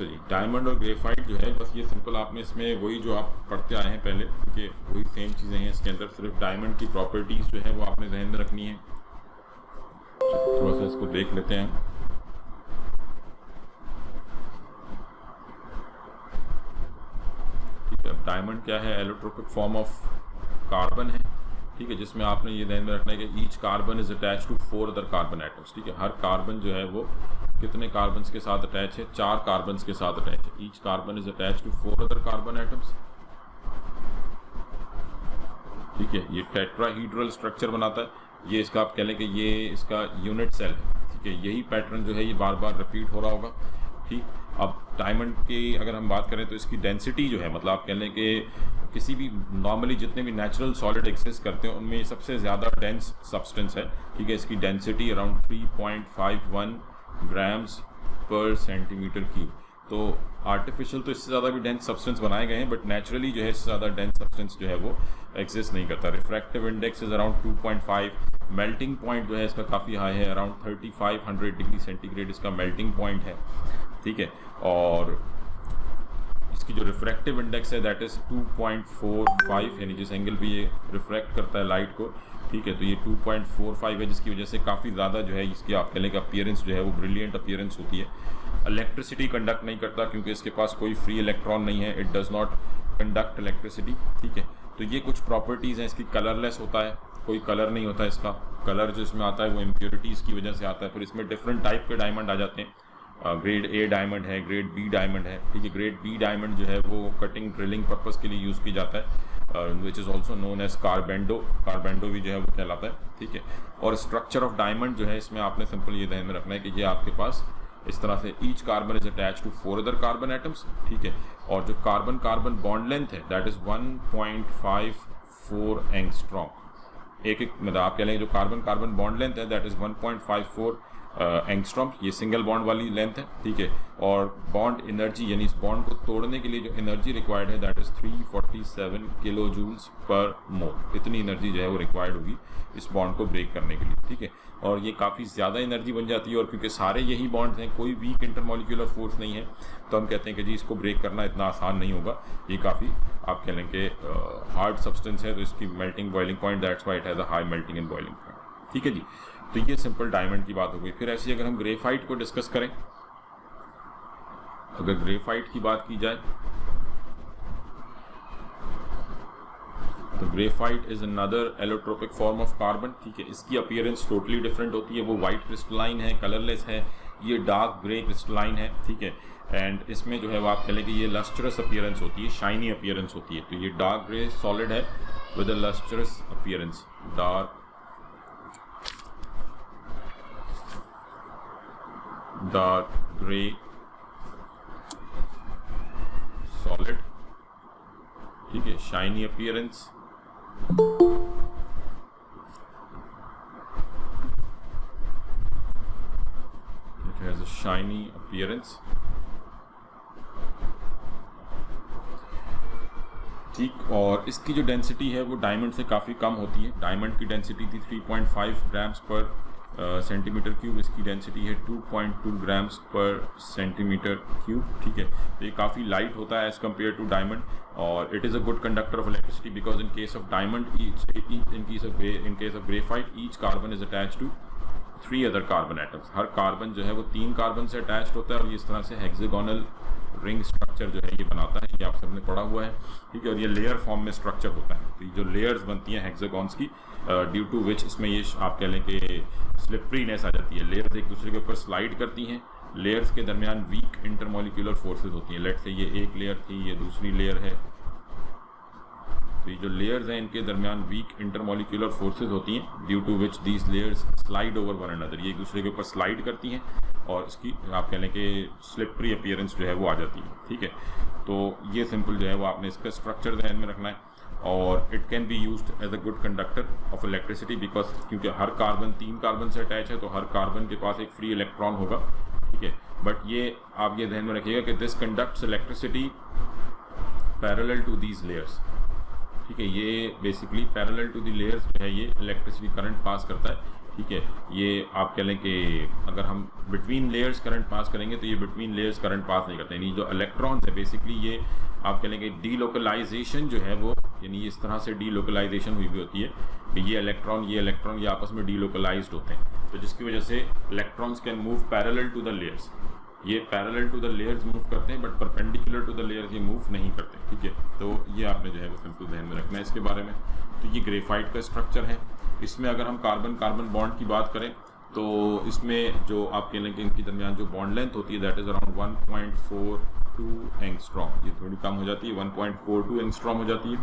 अच्छा जी, डायमंड और ग्रेफाइट जो है बस ये सिंपल आपने इसमें वही जो आप पढ़ते आए हैं पहले, ठीक है, वही सेम चीज़ें हैं इसके अंदर, सिर्फ डायमंड की प्रॉपर्टीज़ जो है वो आपने ध्यान में रखनी है। थोड़ा सा इसको देख लेते हैं। ठीक है, डायमंड क्या है? एलोट्रोपिक फॉर्म ऑफ कार्बन है, ठीक है, जिसमें आपने ये ध्यान में रखना है कि each carbon is attach to 4 other carbon atoms. ठीक है, हर कार्बन जो है वो कितने कार्बन्स के साथ अटैच है? 4 कार्बन्स के साथ अटैच है। Each carbon is attach to 4 other carbon atoms. ठीक है, ये टेट्राहीड्रल स्ट्रक्चर बनाता है। ये इसका आप कह लें कि ये इसका यूनिट सेल है। ठीक है, यही पैटर्न जो है ये बार बार रिपीट हो रहा होगा। ठीक, अब डायमंड की अगर हम बात करें तो इसकी डेंसिटी जो है, मतलब आप कह लें कि किसी भी नॉर्मली जितने भी नेचुरल सॉलिड एग्जिस्ट करते हैं उनमें सबसे ज़्यादा डेंस सब्सटेंस है। ठीक है, इसकी डेंसिटी अराउंड 3.51 ग्राम्स पर सेंटीमीटर क्यूब। तो आर्टिफिशियल तो इससे ज़्यादा भी डेंस सब्सटेंस बनाए गए हैं, बट नेचुरली जो है इससे ज़्यादा डेंस सब्सटेंस जो है वो एग्जिस्ट नहीं करता। Refractive index is around 2.5। Melting point जो है इसका काफ़ी हाई है, अराउंड 3500 डिग्री सेंटीग्रेड इसका मेल्टिंग पॉइंट है। ठीक है, और इसकी जो रिफ्रैक्टिव इंडेक्स है दैट इज़ 2.45, यानी जिस एंगल पे ये रिफ्रैक्ट करता है लाइट को, ठीक है, तो ये 2.45 है, जिसकी वजह से काफ़ी ज़्यादा जो है इसकी आप कह लें कि अपीयरेंस जो है वो ब्रिलियंट अपीयरेंस होती है। इलेक्ट्रिसिटी कंडक्ट नहीं करता क्योंकि इसके पास कोई फ्री इलेक्ट्रॉन नहीं है, it does not conduct electricity. ठीक है, तो ये कुछ प्रॉपर्टीज़ हैं। इसकी कलरलेस होता है, कोई कलर नहीं होता इसका। कलर जो इसमें आता है वो इम्प्योरिटीज़ की वजह से आता है। फिर इसमें डिफरेंट टाइप के डायमंड आ जाते हैं। ग्रेड ए डायमंड है, ग्रेड बी डायमंड है। ठीक है, ग्रेड बी डायमंड जो है वो कटिंग ड्रिलिंग पर्पस के लिए यूज़ की जाता है, which is also known as corundum. Corundum भी जो है वो कहलाता है। ठीक है, और स्ट्रक्चर ऑफ डायमंड जो है इसमें आपने सिंपल ये ध्यान में रखना है कि ये आपके पास इस तरह से each carbon is attach to 4 other carbon atoms. ठीक है, और जो कार्बन कार्बन बॉन्ड लेंथ है दैट इज़ 1.54 एंगस्ट्रॉम। एक मतलब आप कह लेंगे जो कार्बन कार्बन बॉन्ड लेंथ है दैट इज़ 1.54 एंगस्ट्रॉम, ये सिंगल बॉन्ड वाली लेंथ है। ठीक है, और बॉन्ड एनर्जी यानी इस बॉन्ड को तोड़ने के लिए जो एनर्जी रिक्वायर्ड है that is 347 kilo joules per mole. इतनी एनर्जी जो है वो रिक्वायर्ड होगी इस बॉन्ड को ब्रेक करने के लिए। ठीक है, और ये काफ़ी ज़्यादा एनर्जी बन जाती है, और क्योंकि सारे यही बॉन्ड्स हैं, कोई वीक इंटरमॉलिक्यूलर फोर्स नहीं है, तो हम कहते हैं कि जी इसको ब्रेक करना इतना आसान नहीं होगा। ये काफ़ी आप कह लें कि हार्ड सब्सटेंस है, तो इसकी melting boiling point that's why it has a high melting and boiling point. ठीक है जी, तो ये सिंपल डायमंड की बात हो गई। फिर ऐसे अगर हम ग्रेफाइट को डिस्कस करें, अगर ग्रेफाइट की बात की जाए तो graphite is another allotropic form of carbon. ठीक है, इसकी अपीयरेंस टोटली डिफरेंट होती है। वो वाइट क्रिस्टलाइन है, कलरलेस है, ये डार्क ग्रे क्रिस्टलाइन है। ठीक है, एंड इसमें जो है वो आप कह लें कि ये लस्ट्रस अपीयरेंस होती है, शाइनी अपीयरेंस होती है। तो ये डार्क ग्रे सॉलिड है with a lustrous appearance, dark grey solid. ठीक है, shiny appearance, it has a shiny appearance। ठीक, और इसकी जो डेंसिटी है वो डायमंड से काफ़ी कम होती है। डायमंड की डेंसिटी थी 3.5 ग्राम्स पर सेंटीमीटर क्यूब, इसकी डेंसिटी है 2.2 ग्राम्स पर सेंटीमीटर क्यूब। ठीक है, तो ये काफ़ी लाइट होता है एज़ कम्पेयर टू डायमंड, और it is a good conductor of electricity because in case of diamond in case of graphite each carbon is attach to 3 other carbon atoms. हर carbon जो है वो 3 कार्बन से attached होता है, और ये इस तरह से हेक्सागोनल रिंग स्ट्रक्चर जो है ये बनाता है। ये आप सबने पढ़ा हुआ है। ठीक है, और ये लेयर फॉर्म में स्ट्रक्चर होता है। तो ये जो लेयर्स बनती हैं हेक्सागॉन्स की, ड्यू टू विच इसमें ये आप कह लें कि स्लिपरीनेस आ जाती है। लेयर्स एक दूसरे के ऊपर स्लाइड करती हैं, लेयर्स के दरमियान वीक इंटरमॉलिक्यूलर फोर्सेज होती हैं। लेट से ये एक लेयर थी, ये दूसरी लेयर है, तो ये जो लेयर्स हैं इनके दरमियान वीक इंटरमॉलिक्यूलर फोर्सेज होती हैं, due to which these layers slide over one another. ये एक दूसरे के ऊपर स्लाइड करती हैं और इसकी आप कह लें कि स्लिपरी अपीयरेंस जो है वो आ जाती है। ठीक है, तो ये सिंपल जो है वो आपने इसका स्ट्रक्चर ध्यान में रखना है। और it can be used as a good conductor of electricity because क्योंकि हर कार्बन 3 कार्बन से अटैच है, तो हर कार्बन के पास एक फ्री इलेक्ट्रॉन होगा। ठीक है, बट ये आप ये ध्यान में रखिएगा कि this conducts electricity parallel to these layers. ठीक है, ये basically parallel to the layers जो है ये इलेक्ट्रिसिटी करंट पास करता है। ठीक है। ये आप कह लें कि अगर हम बिटवीन लेयर्स करंट पास करेंगे तो ये बिटवीन लेयर्स करंट पास नहीं करते, यानी जो इलेक्ट्रॉन्स है बेसिकली ये आप कह लेंगे डीलोकलाइजेशन जो है वो, यानी इस तरह से डीलोकलाइजेशन हुई भी होती है कि ये इलेक्ट्रॉन ये आपस में डीलोकलाइज्ड होते हैं, तो जिसकी वजह से electrons can move parallel to the layers. ये parallel to the layers move करते हैं but perpendicular to the layers ये मूव नहीं करते, ठीक है। तो ये आपने जो है वो सिंपल ध्यान में रखना है इसके बारे में। तो ये ग्रेफाइट का स्ट्रक्चर है। इसमें अगर हम कार्बन कार्बन बॉन्ड की बात करें तो इसमें जो आप कह लें कि इनके दरमियान जो बॉन्ड लेंथ होती है दैट इज़ अराउंड 1.42 एंगस्ट्रॉम, ये थोड़ी कम हो जाती है, 1.42 एंगस्ट्रॉम हो जाती है,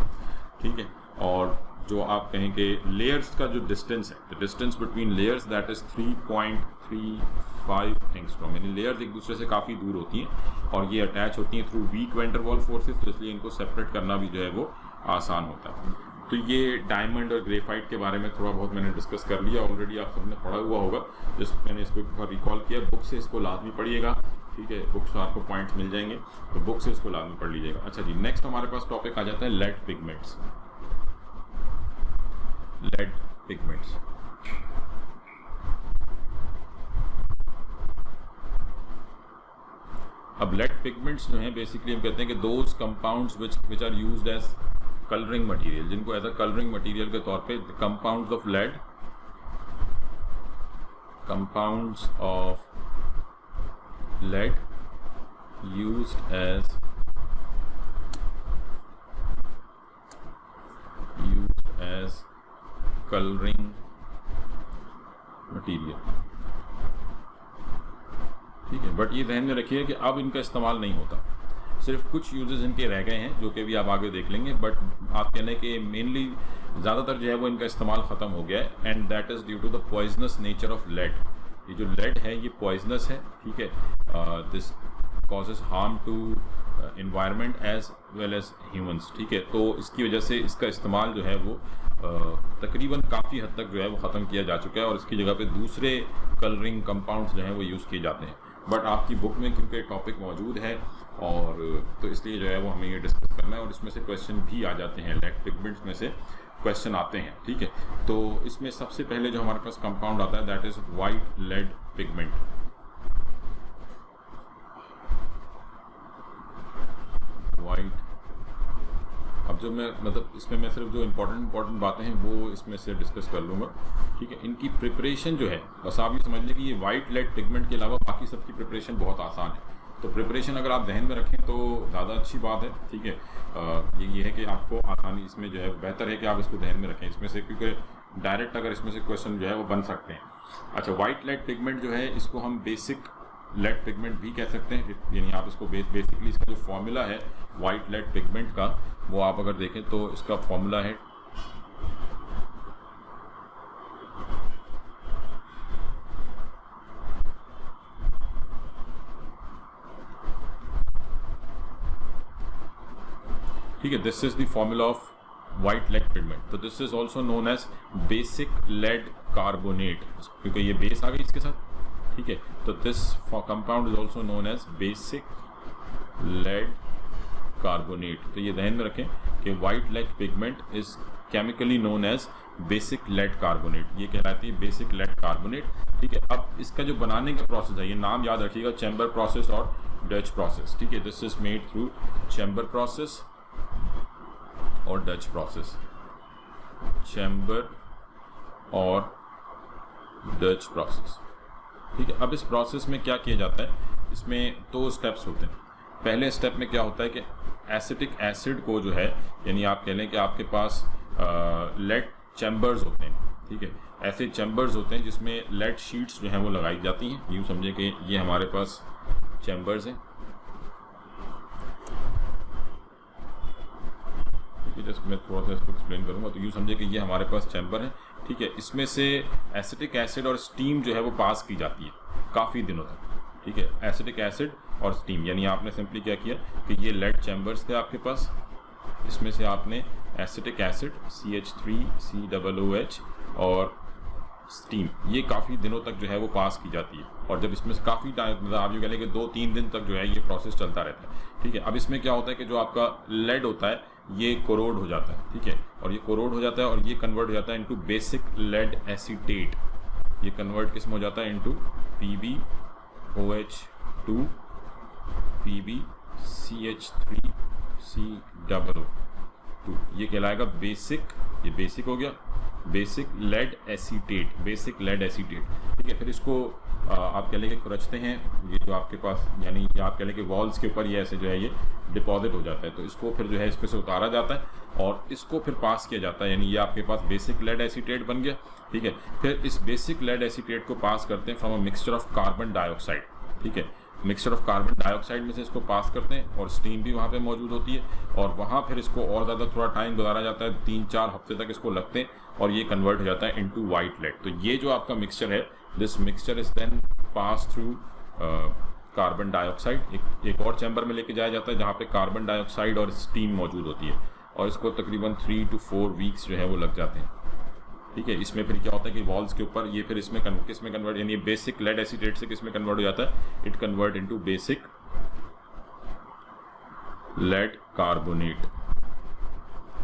ठीक है। और जो आप कहें कि लेयर्स का जो डिस्टेंस है, the distance between layers that is 3.35 angstrom, यानी लेयर्स एक दूसरे से काफ़ी दूर होती हैं और ये अटैच होती हैं through weak van der Waals forces, तो इसलिए इनको सेपरेट करना भी जो है वो आसान होता है। तो ये डायमंड और ग्रेफाइट के बारे में थोड़ा बहुत मैंने डिस्कस कर लिया ऑलरेडी, आप सबने पढ़ा हुआ होगा, जिस मैंने इसको एक बार रिकॉल किया। बुक से इसको लाजमी पढ़िएगा, ठीक है, बुक से आपको पॉइंट्स मिल जाएंगे, तो बुक से इसको लाजमी पढ़ लीजिएगा। अच्छा जी, नेक्स्ट हमारे पास टॉपिक आ जाता है लेड पिगमेंट्स। लेड पिगमेंट्स, अब लेड पिगमेंट्स जो हैं बेसिकली हम कहते हैं कि those compounds which are used as colouring material, जिनको एज अ कलरिंग मटेरियल के तौर पे compounds of lead, compounds of lead used as colouring material, ठीक है। बट ये ध्यान में रखिए कि अब इनका इस्तेमाल नहीं होता, सिर्फ कुछ यूजेस इनके रह गए हैं जो कि भी आप आगे देख लेंगे, बट आप कहने कि मेनली ज़्यादातर जो है वो इनका इस्तेमाल ख़त्म हो गया है, and that is due to the poisonous nature of lead. ये जो लेड है ये पॉइजनस है, ठीक है, this causes harm to environment as well as humans, ठीक है। तो इसकी वजह से इसका इस्तेमाल जो है वो तकरीबन काफ़ी हद तक जो है वो ख़त्म किया जा चुका है और इसकी जगह पे दूसरे कलरिंग कंपाउंड्स जो हैं वो यूज़ किए जाते हैं। बट आपकी बुक में क्योंकि टॉपिक मौजूद है और तो इसलिए जो है वो हमें ये डिस्कस करना है और इसमें से क्वेश्चन भी आ जाते हैं, लेड पिगमेंट्स में से क्वेश्चन आते हैं, ठीक है। तो इसमें सबसे पहले जो हमारे पास कंपाउंड आता है that is white lead pigment. White, अब जो मैं मतलब इसमें मैं सिर्फ जो इम्पोर्टेंट बातें हैं वो इसमें से डिस्कस कर लूँगा, ठीक है। इनकी प्रिपरेशन जो है, बस आप ये समझ लें कि ये वाइट लेड पिगमेंट के अलावा बाकी सबकी प्रिपरेशन बहुत आसान है, तो प्रिपरेशन अगर आप जहन में रखें तो ज़्यादा अच्छी बात है, ठीक है। ये है कि आपको आसानी इसमें जो है बेहतर है कि आप इसको जहन में रखें इसमें से, क्योंकि डायरेक्ट अगर इसमें से क्वेश्चन जो है वो बन सकते हैं। अच्छा, वाइट लेड पिगमेंट जो है इसको हम बेसिक लेड पिगमेंट भी कह सकते हैं, यानी आप इसको बेसिकली इसका जो फॉर्मूला है वाइट लेड पिगमेंट का वो आप अगर देखें तो इसका फॉर्मूला है ठीक है, this is the formula of white lead pigment. तो this is also known as basic lead carbonate, क्योंकि ये बेस आ गई इसके साथ, ठीक है। तो this compound is also known as basic lead carbonate. तो ये ध्यान में रखें कि white lead pigment is chemically known as basic lead carbonate, ये कहलाती है बेसिक लेड कार्बोनेट, ठीक है। अब इसका जो बनाने का प्रोसेस है, ये नाम याद रखिएगा, चैम्बर प्रोसेस और डच प्रोसेस, ठीक है। This is made through chamber process और डच प्रोसेस, चैम्बर और डच प्रोसेस, ठीक है। अब इस प्रोसेस में क्या किया जाता है, इसमें 2 स्टेप्स होते हैं। पहले स्टेप में क्या होता है कि एसिटिक एसिड को जो है, यानी आप कह लें कि आपके पास लेड चैम्बर्स होते हैं, ठीक है, ऐसे चैम्बर्स होते हैं जिसमें लेड शीट्स जो हैं वो लगाई जाती हैं। यूँ समझे कि ये हमारे पास चैम्बर्स हैं, जस्ट मैं थोड़ा सा इसको एक्सप्लेन करूँगा। तो यूँ समझे कि ये हमारे पास चैम्बर है, ठीक है। इसमें से एसिटिक एसिड और स्टीम जो है वो पास की जाती है काफ़ी दिनों तक, ठीक है। एसिटिक एसिड और स्टीम, यानी आपने सिंपली क्या किया कि ये लेड चैम्बर्स थे आपके पास, इसमें से आपने एसिटिक एसिड CH3COOH और स्टीम, ये काफ़ी दिनों तक जो है वो पास की जाती है। और जब इसमें से काफ़ी टाइम, मतलब आप ये कह लें कि 2-3 दिन तक जो है ये प्रोसेस चलता रहता है, ठीक है। अब इसमें क्या होता है कि जो आपका लेड होता है ये कोरोड हो जाता है, ठीक है, और ये कोरोड हो जाता है और ये कन्वर्ट हो जाता है इनटू बेसिक लेड एसीटेट, ये कन्वर्ट किस में हो जाता है, इनटू PbOH2 PbCH3COO2, ये कहलाएगा बेसिक, ये बेसिक हो गया, basic lead acetate, basic lead acetate. ठीक है, फिर इसको आप कह लेंगे खुरचते हैं, ये जो आपके पास यानी ये आप कह लेंगे वॉल्स के ऊपर ये ऐसे जो है ये डिपॉजिट हो जाता है, तो इसको फिर जो है इस पर से उतारा जाता है और इसको फिर पास किया जाता है, यानी ये आपके पास बेसिक लेड एसीटेट बन गया। ठीक है, फिर इस बेसिक लेड एसीटेट को पास करते हैं from a mixture of carbon dioxide. ठीक है, मिक्सचर ऑफ कार्बन डाइऑक्साइड में से इसको पास करते हैं और स्टीम भी वहाँ पे मौजूद होती है, और वहाँ फिर इसको और ज़्यादा थोड़ा टाइम गुजारा जाता है, 3-4 हफ्ते तक इसको लगते हैं और ये कन्वर्ट हो जाता है इनटू वाइट लेड। तो ये जो आपका मिक्सचर है, this mixture is then pass through carbon dioxide, एक और चैम्बर में लेके जाया जाता है जहाँ पे कार्बन डाइऑक्साइड और स्टीम मौजूद होती है, और इसको तकरीबन 3 to 4 वीक्स जो है वो लग जाते हैं। ठीक है, इसमें फिर क्या होता है कि वॉल्स के ऊपर ये फिर इसमें किस में कन्वर्ट, यानी बेसिक लेड एसीटेट से किस में कन्वर्ट हो जाता है, it convert into basic lead carbonate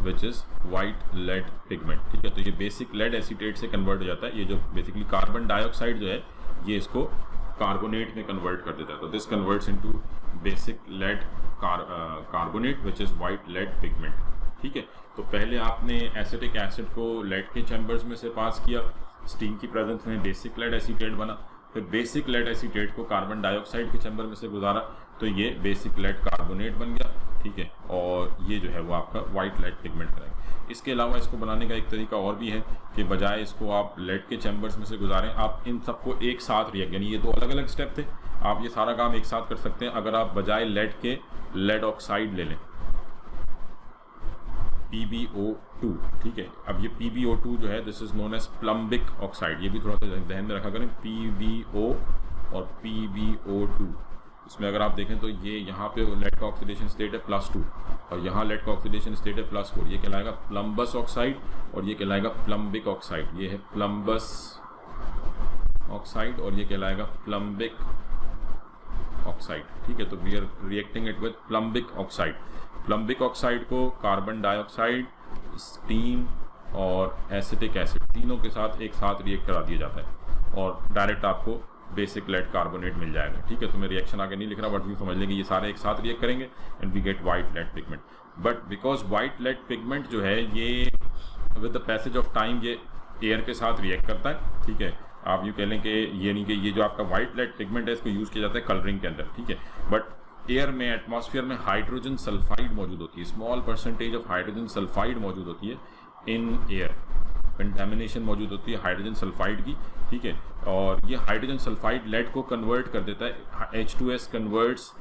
which is white lead pigment. ठीक है, तो ये बेसिक लेड एसीटेट से कन्वर्ट हो जाता है, ये जो बेसिकली कार्बन डाइऑक्साइड जो है ये इसको कार्बोनेट में कन्वर्ट कर देता है, तो this converts into basic lead carbonate which is white lead pigment. ठीक है, तो पहले आपने एसिटिक एसिड को लेड के चैम्बर्स में से पास किया, स्टीम की प्रेजेंस में बेसिक लेड एसीटेट बना, फिर बेसिक लेड एसीटेट को कार्बन डाइऑक्साइड के चैम्बर में से गुजारा, तो ये बेसिक लेड कार्बोनेट बन गया। ठीक है, और ये जो है वो आपका वाइट लेड पिगमेंट बनाएगा। इसके अलावा इसको बनाने का एक तरीका और भी है कि बजाय इसको आप लेड के चैम्बर्स में से गुजारें, आप इन सबको एक साथ रिएक्ट, यानी ये 2 अलग अलग स्टेप थे, आप ये सारा काम एक साथ कर सकते हैं अगर आप बजाय लेड के लेड ऑक्साइड ले लें, PbO2। ठीक है, अब ये PbO2 जो है this is known as plumbic oxide, ये भी थोड़ा सा जहन में रखा करें, PbO और PbO2, इसमें अगर आप देखें तो ये यहाँ पे लेड का ऑक्सीडेशन स्टेट है +2 और यहाँ लेड का ऑक्सीडेशन स्टेट है +4, ये कहलाएगा प्लम्बस ऑक्साइड और ये कहलाएगा प्लम्बिक ऑक्साइड। ये है प्लम्बस ऑक्साइड और ये कहलाएगा प्लम्बिक ऑक्साइड। ठीक है, तो we are reacting it with plumbic oxide. Plumbic oxide को कार्बन डाइऑक्साइड, स्टीम और एसिटिक एसिड तीनों के साथ एक साथ रिएक्ट करा दिया जाता है और डायरेक्ट आपको बेसिक लेड कार्बोनेट मिल जाएगा। ठीक है, तो मैं रिएक्शन आगे नहीं लिख रहा, बट वी समझ लेंगे ये सारे एक साथ रिएक्ट करेंगे and we get white lead pigment. But because white lead pigment जो है ये with the passage of time ये एयर के साथ रिएक्ट करता है। ठीक है, आप यूँ कह लें कि ये नहीं कि ये जो आपका वाइट लेड पिगमेंट है इसको यूज़ किया जाता है कलरिंग के अंदर। ठीक है, बट एयर में, एटमॉस्फेयर में हाइड्रोजन सल्फाइड मौजूद होती है, small percentage of hydrogen sulphide मौजूद होती है इन एयर, कंटेमिनेशन मौजूद होती है हाइड्रोजन सल्फाइड की। ठीक है, और ये हाइड्रोजन सल्फाइड लेड को कन्वर्ट कर देता है, H2S converts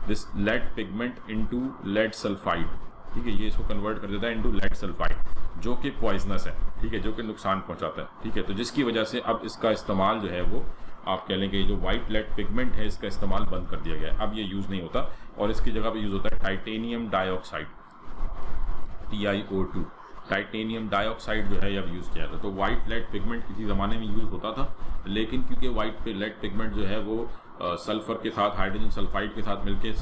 this lead pigment into lead sulphide. ठीक है, ये इसको कन्वर्ट कर देता है इनटू लेड सल्फाइड जो कि पॉइजनस है। ठीक है, जो कि नुकसान पहुंचाता है। ठीक है, तो जिसकी वजह से अब इसका इस्तेमाल जो है वो आप कह लेंगे जो वाइट लेड पिगमेंट है इसका इस्तेमाल बंद कर दिया गया है, अब ये यूज़ नहीं होता और इसकी जगह पे यूज़ होता है titanium dioxide, TiO2। Titanium dioxide जो है अब यूज़ किया था। तो वाइट लेड पिगमेंट किसी ज़माने में यूज़ होता था, लेकिन क्योंकि वाइट लेड पिगमेंट जो है वो सल्फ़र के साथ, हाइड्रोजन सल्फाइड के साथ मिलके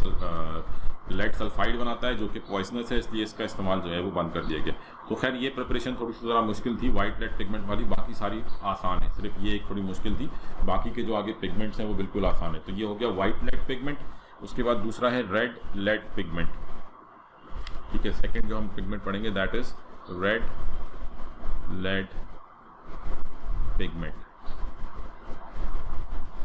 लेड सल्फाइड बनाता है जो कि पॉइजनस है, इसलिए इसका इस्तेमाल जो है वो बंद कर दिया गया। तो खैर ये प्रिपरेशन थोड़ी सी ज़रा मुश्किल थी वाइट लेड पिगमेंट वाली, बाकी सारी आसान है, सिर्फ ये एक थोड़ी मुश्किल थी, बाकी के जो आगे पिगमेंट्स हैं वो बिल्कुल आसान है। तो ये हो गया वाइट लेड पिगमेंट। उसके बाद दूसरा है रेड लेड पिगमेंट। ठीक है, सेकेंड जो हम पिगमेंट पढ़ेंगे that is red lead pigment.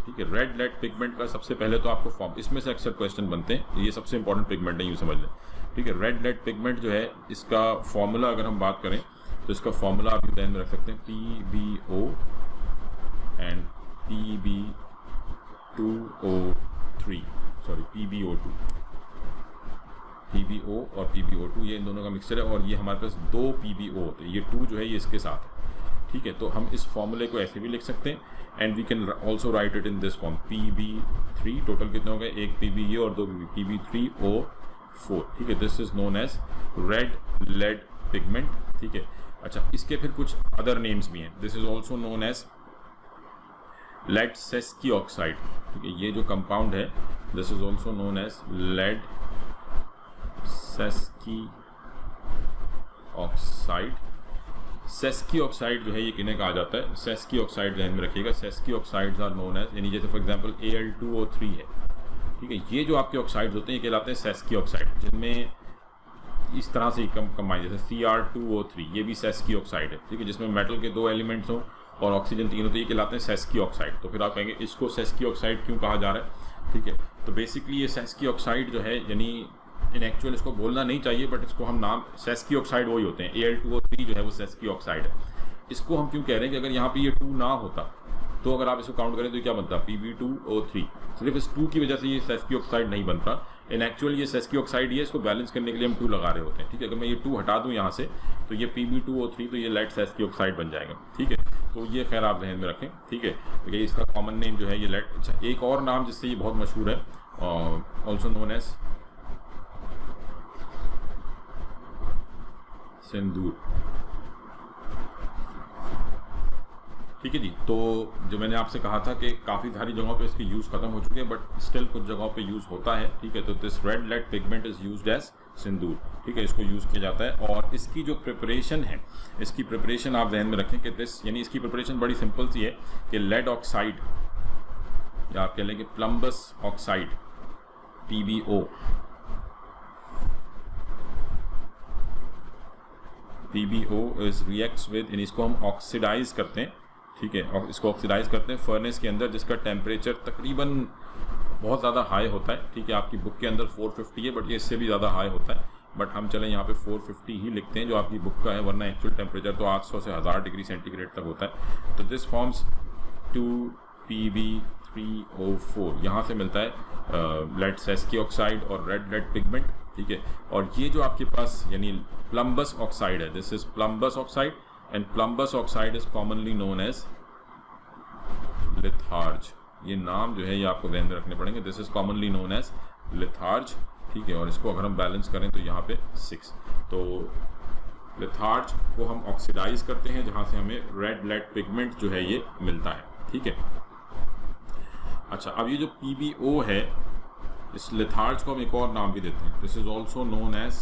ठीक है, रेड लेड पिगमेंट का सबसे पहले तो आपको फॉर्म, इसमें से अक्सर क्वेश्चन बनते हैं, ये सबसे इंपॉर्टेंट पिगमेंट है यूँ समझ लें। ठीक है, रेड लेड पिगमेंट जो है इसका फॉर्मूला अगर हम बात करें तो इसका फॉर्मूला आप ध्यान में रख सकते हैं, PbO and PbO2, sorry PbO2, PbO और PbO2 ये इन दोनों का मिक्सचर है और ये हमारे पास 2 PbO होते हैं, ये 2 जो है ये इसके साथ है। ठीक है, तो हम इस फॉर्मूले को ऐसे भी लिख सकते हैं and we can also write it in this form, Pb3, total कितने हो गए, 1 Pba और 2 Pb3O4। ठीक है, this is known as red lead pigment. ठीक है, अच्छा इसके फिर कुछ अदर नेम्स भी हैं, this is also known as lead sesqui oxide. ठीक है, ये जो कंपाउंड है this is also known as lead sesqui oxide, sesqui oxide जो है ये किन्हें कहा जाता है? सेस्की ऑक्साइड ध्यान में रखिएगा, सेस्की ऑक्साइड्स आर नोन एज, यानी जैसे फॉर एग्जांपल Al2O3 है, ठीक है, ये जो आपके ऑक्साइड्स होते हैं ये कहलाते हैं सेस्की ऑक्साइड, जिनमें इस तरह से कंबाइन, जैसे Cr2O3 ये भी सेस्की ऑक्साइड है, ठीक है, जिसमें मेटल के 2 एलिमेंट्स हों और ऑक्सीजन 3 होते हैं, ये कहलाते हैं सेस्की ऑक्साइड। तो फिर आप कहेंगे इसको सेस्की ऑक्साइड क्यों कहा जा रहा है, ठीक है। तो बेसिकली ये सेस्की ऑक्साइड जो है, यानी इन एक्चुअल इसको बोलना नहीं चाहिए, बट इसको हम नाम सेस्की ऑक्साइड वही होते हैं, Al2O3 जो है वो सेस्की ऑक्साइड है। इसको हम क्यों कह रहे हैं कि अगर यहाँ पे ये 2 ना होता तो अगर आप इसको काउंट करें तो क्या बनता, Pb2O3, सिर्फ इस 2 की वजह से ये सेस्की ऑक्साइड नहीं बनता। इन एक्चुअल ये सेस्की ऑक्साइड है, इसको बैलेंस करने के लिए हम 2 लगा रहे होते हैं, ठीक है। अगर मैं ये 2 हटा दूं यहाँ से तो ये Pb2O3 तो ये लेड सेस्की ऑक्साइड बन जाएगा, ठीक है। तो ये खैर आप ध्यान में रखें, ठीक है। तो ये इसका कॉमन नेम जो है ये लेड। अच्छा, एक और नाम जिससे ये बहुत मशहूर है, ऑल्सो नोन एज सिंदूर, ठीक है जी। तो जो मैंने आपसे कहा था कि काफ़ी सारी जगहों पे इसके यूज़ खत्म हो चुके हैं, बट स्टिल कुछ जगहों पे यूज़ होता है, ठीक है। तो this red lead pigment is used as sindoor, ठीक है, इसको यूज़ किया जाता है। और इसकी जो प्रिपरेशन है, इसकी प्रिपरेशन आप ध्यान में रखें कि दिस, यानी इसकी प्रिपरेशन बड़ी सिंपल सी है कि लेड ऑक्साइड या आप कह लें कि plumbous oxide PbO is reacts with, यानी इसको हम ऑक्सीडाइज करते हैं, ठीक है, और इसको ऑक्सीडाइज करते हैं फर्नेस के अंदर, जिसका टेम्परेचर तकरीबन बहुत ज़्यादा हाई होता है, ठीक है। आपकी बुक के अंदर 450 है, बट ये इससे भी ज़्यादा हाई होता है, बट हम चलें यहाँ पे 450 ही लिखते हैं जो आपकी बुक का है, वरना एक्चुअल टेम्परेचर तो 800 से 1000 डिग्री सेंटीग्रेड तक होता है। तो दिस फॉर्म्स 2Pb3O4, यहाँ से मिलता है लेड सेस्की ऑक्साइड और रेड लेड पिगमेंट, ठीक है। और ये जो आपके पास यानी प्लम्बस ऑक्साइड है, this is plumbous oxide, and plumbous oxide is commonly known as litharge. ये नाम जो है ये आपको ध्यान में रखने पड़ेंगे, this is commonly known as litharge, ठीक है। और इसको अगर हम बैलेंस करें तो यहाँ पे 6, तो लिथार्ज को हम ऑक्सीडाइज करते हैं, जहाँ से हमें रेड लेड पिगमेंट जो है ये मिलता है, ठीक है। अच्छा, अब ये जो PbO है, इस लिथार्ज को हम एक और नाम भी देते हैं, this is also known as,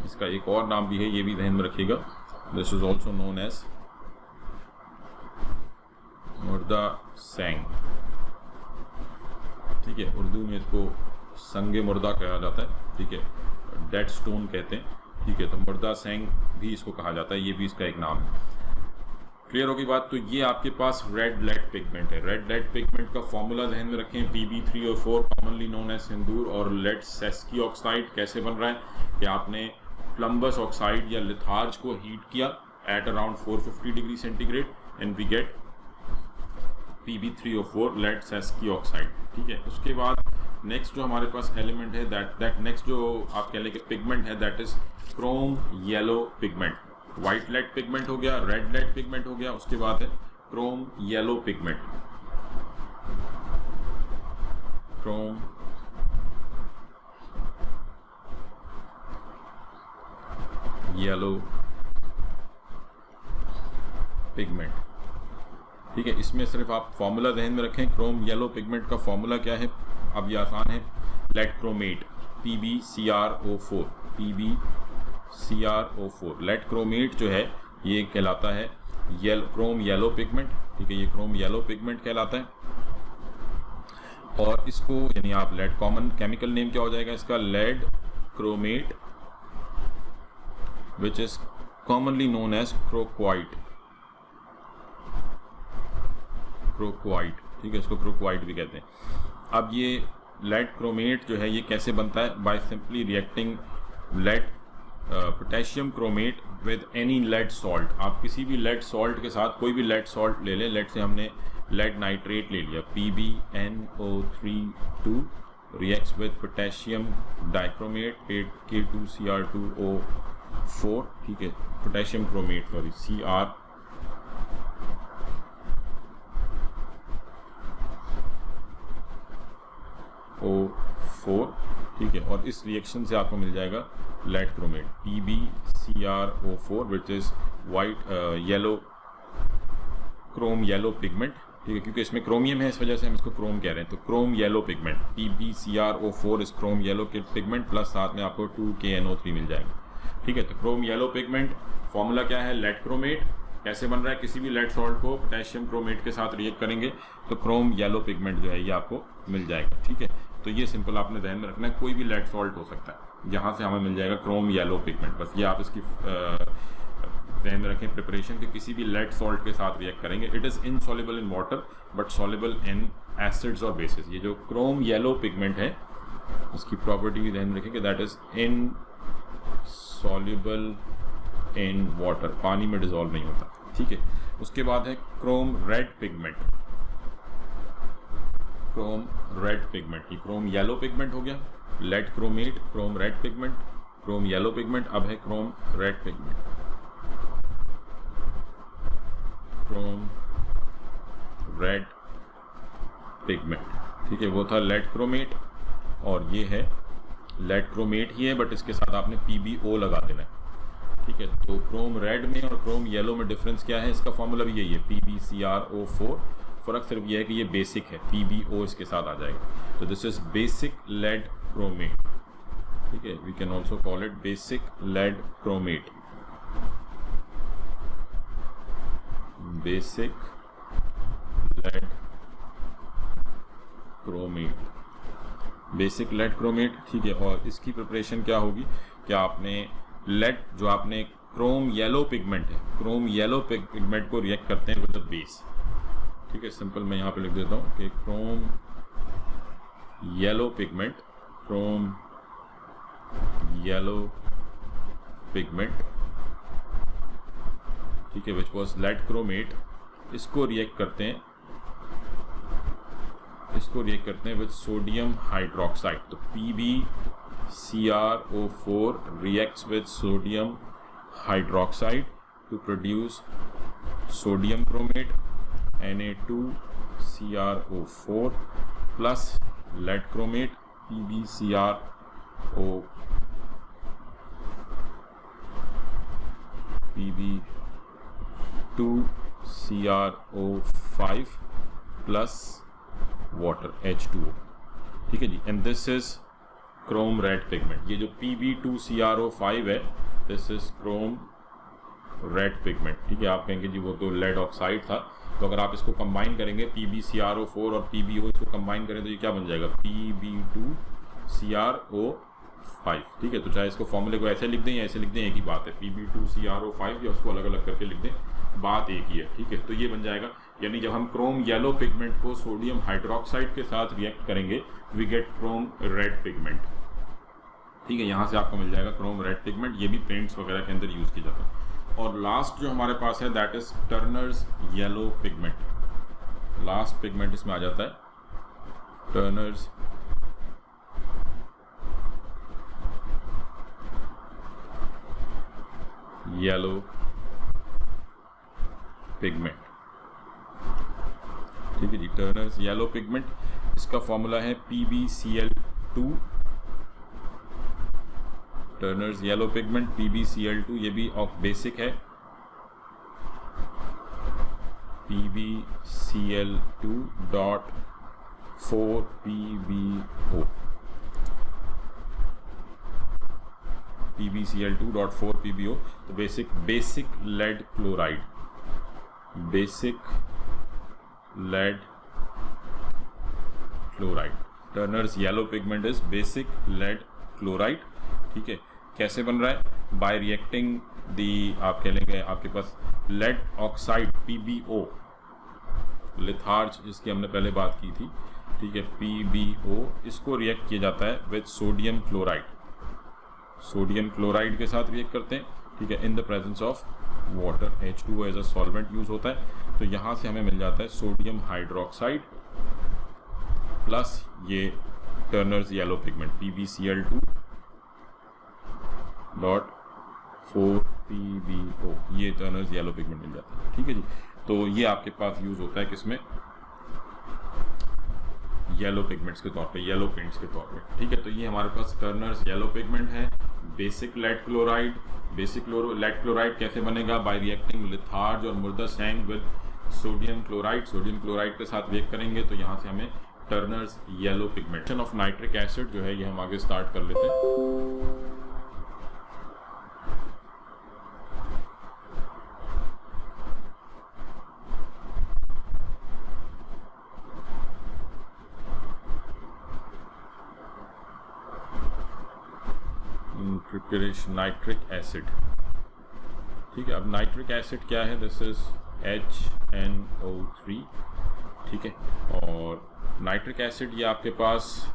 इसका एक और नाम भी है, ये भी ध्यान में रखिएगा, this is also known as मुर्दा सेंग, ठीक है। उर्दू में इसको संगे मुर्दा कहा जाता है, ठीक है, डेड स्टोन कहते हैं, ठीक है। तो मुर्दा सेंग भी इसको कहा जाता है, ये भी इसका एक नाम है। क्लियर होगी बात। तो ये आपके पास रेड लेड पिगमेंट है। रेड लेड पिगमेंट का फॉर्मूला ध्यान में रखें, Pb3O4 कॉमनली नोन एज सिंदूर। और लेड सेस्की ऑक्साइड कैसे बन रहा है कि आपने प्लम्बस ऑक्साइड या लिथार्ज को हीट किया at around 450 degree centigrade and we get Pb3O4 lead sesqui oxide, ठीक है। उसके बाद नेक्स्ट जो हमारे पास एलिमेंट है दैट नेक्स्ट जो आप कह लें कि पिगमेंट है, that is chrome yellow pigment. White lead pigment हो गया, रेड लेड पिगमेंट हो गया, उसके बाद है Chrome yellow pigment. Chrome yellow pigment, ठीक है। इसमें सिर्फ आप फॉर्मूला ध्यान में रखें, क्रोम येलो पिगमेंट का फॉर्मूला क्या है, अब ये आसान है, lead chromate PbCrO4, PbCrO4। Lead chromate जो है ये कहलाता है क्रोम येलो पिगमेंट, ठीक है, ये क्रोम येलो पिगमेंट कहलाता है। और इसको यानी आप लेड, कॉमन केमिकल नेम क्या हो जाएगा इसका, lead chromate, which is commonly known as crocoite, ठीक है, इसको क्रोक्वाइट भी कहते हैं। अब ये लेड क्रोमेट जो है ये कैसे बनता है, by simply reacting lead potassium chromate with any lead salt. आप किसी भी लेड सॉल्ट के साथ कोई भी लेड सॉल्ट ले लें, लेड से हमने लेड नाइट्रेट ले लिया, PbNO3 reacts with potassium dichromate K2Cr2O4, ठीक है, पोटेशियम क्रोमेट सॉरी CrO4, ठीक है। और इस रिएक्शन से आपको मिल जाएगा lead chromate PbCrO4 which is white yellow chrome yellow pigment, ठीक है, क्योंकि इसमें क्रोमियम है इस वजह से हम इसको क्रोम कह रहे हैं। तो क्रोम येलो पिगमेंट PbCrO4 इस क्रोम येलो के पिगमेंट प्लस साथ में आपको 2KNO3 मिल जाएगा। ठीक है, तो क्रोम येलो पिगमेंट फॉर्मूला क्या है, लेड क्रोमेट। कैसे बन रहा है, किसी भी लेड सॉल्ट को पोटेशियम क्रोमेट के साथ रिएक्ट करेंगे तो क्रोम येलो पिगमेंट जो है ये आपको मिल जाएगा। ठीक है, तो ये सिंपल आपने ध्यान में रखना है, कोई भी लेड सॉल्ट हो सकता है, यहाँ से हमें मिल जाएगा क्रोम येलो पिगमेंट। बस ये आप इसकी ध्यान में रखें प्रिपरेशन के, किसी भी लेड सॉल्ट के साथ रिएक्ट करेंगे। It is insoluble in water but soluble in acids और बेसिस। ये जो क्रोम येलो पिगमेंट है उसकी प्रॉपर्टी भी ध्यान में रखें कि that is insoluble in water, पानी में डिजोल्व नहीं होता। ठीक है, उसके बाद है chrome red pigment. Chrome red pigment, ये क्रोम येलो पिगमेंट हो गया, lead chromate, chrome red pigment, chrome yellow pigment. अब है chrome red pigment, chrome red pigment. ठीक है, वो था लेड क्रोमेट और ये है लेड क्रोमेट ही है बट इसके साथ आपने PbO लगा देना है। ठीक है, तो क्रोम रेड में और क्रोम येलो में डिफरेंस क्या है, इसका फॉर्मूला भी यही है, PbCrO4। फ़र्क सिर्फ ये है कि ये बेसिक है, PbO इसके साथ आ जाएगा। तो this is basic lead chromate. ठीक है, we can also call it basic lead chromate, basic lead chromate, basic lead chromate. ठीक है, और इसकी प्रिपरेशन क्या होगी कि आपने लेड जो आपने क्रोम येलो पिगमेंट है, क्रोम येलो पिगमेंट को रिएक्ट करते हैं विद द बेस। ठीक है, सिंपल मैं यहाँ पे लिख देता हूँ कि Chrome yellow pigment, chrome yellow pigment, ठीक है, विच वॉज लेड क्रोमेट, इसको रिएक्ट करते हैं, इसको रिएक्ट करते हैं विद सोडियम हाइड्रोक्साइड। तो PbCrO4 reacts with sodium hydroxide to produce sodium chromate, Na2CrO4 plus lead chromate, PB2CrO5 plus water H2O। ठीक है जी, and this is chrome red pigment. ये जो PB2CrO5 है this is chrome red pigment. ठीक है, आप कहेंगे जी वो तो लेड ऑक्साइड था, तो अगर आप इसको कंबाइन करेंगे PbCrO4 और PbO इसको कंबाइन करें तो ये क्या बन जाएगा, PB2CrO5। ठीक है, तो चाहे इसको फॉर्मूले को ऐसे लिख दें या ऐसे लिख दें, एक ही बात है, PB2CrO5 या उसको अलग अलग करके लिख दें, बात एक ही है। ठीक है, तो ये बन जाएगा, यानी जब हम क्रोम येलो पिगमेंट को सोडियम हाइड्रोक्साइड के साथ रिएक्ट करेंगे we get chrome red pigment. ठीक है, यहाँ से आपको मिल जाएगा क्रोम रेड पिगमेंट, ये भी पेंट्स वगैरह के अंदर यूज़ किया जाता है। और लास्ट जो हमारे पास है that is Turners yellow pigment. Last pigment इसमें आ जाता है टर्नर्स येलो पिगमेंट। ठीक है जी, टर्नर्स येलो पिगमेंट, इसका फॉर्मूला है PbCl2। Turners yellow pigment PbCl2, ये भी ऑफ बेसिक है, PbCl2.4PbO, PbCl2.4PbO। तो basic lead chloride, basic lead chloride. Turner's yellow pigment is basic lead chloride. ठीक है, कैसे बन रहा है, बाय रिएक्टिंग दी, आप कह लेंगे आपके पास लेड ऑक्साइड PbO, लिथार्ज जिसकी हमने पहले बात की थी। ठीक है, PbO, इसको रिएक्ट किया जाता है with sodium chloride, sodium chloride के साथ रिएक्ट करते हैं। ठीक है, in the presence of water, H2O as a solvent use होता है। तो यहाँ से हमें मिल जाता है सोडियम हाइड्रोक्साइड प्लस ये टर्नर्स येलो पिगमेंट PbCl2.4PbO, ये टर्नर्स येलो पिगमेंट मिल जाता है। ठीक है जी, तो ये आपके पास यूज होता है किसमें, येलो पिगमेंट्स के तौर पे, येलो पेंट्स के तौर पे। ठीक है, तो ये हमारे पास टर्नर्स येलो पिगमेंट है, basic lead chloride. Basic lead chloride कैसे बनेगा, बाय रिएक्टिंग लिथार्ज और मुर्दा सैंड with sodium chloride, sodium chloride के साथ रिएक्ट करेंगे तो यहाँ से हमें Turner's yellow pigmentation of nitric acid जो है ये हम आगे स्टार्ट कर लेते हैं। Nitric acid. ठीक है, अब नाइट्रिक एसिड क्या है? This is HNO3। ठीक है, और नाइट्रिक एसिड ये आपके पास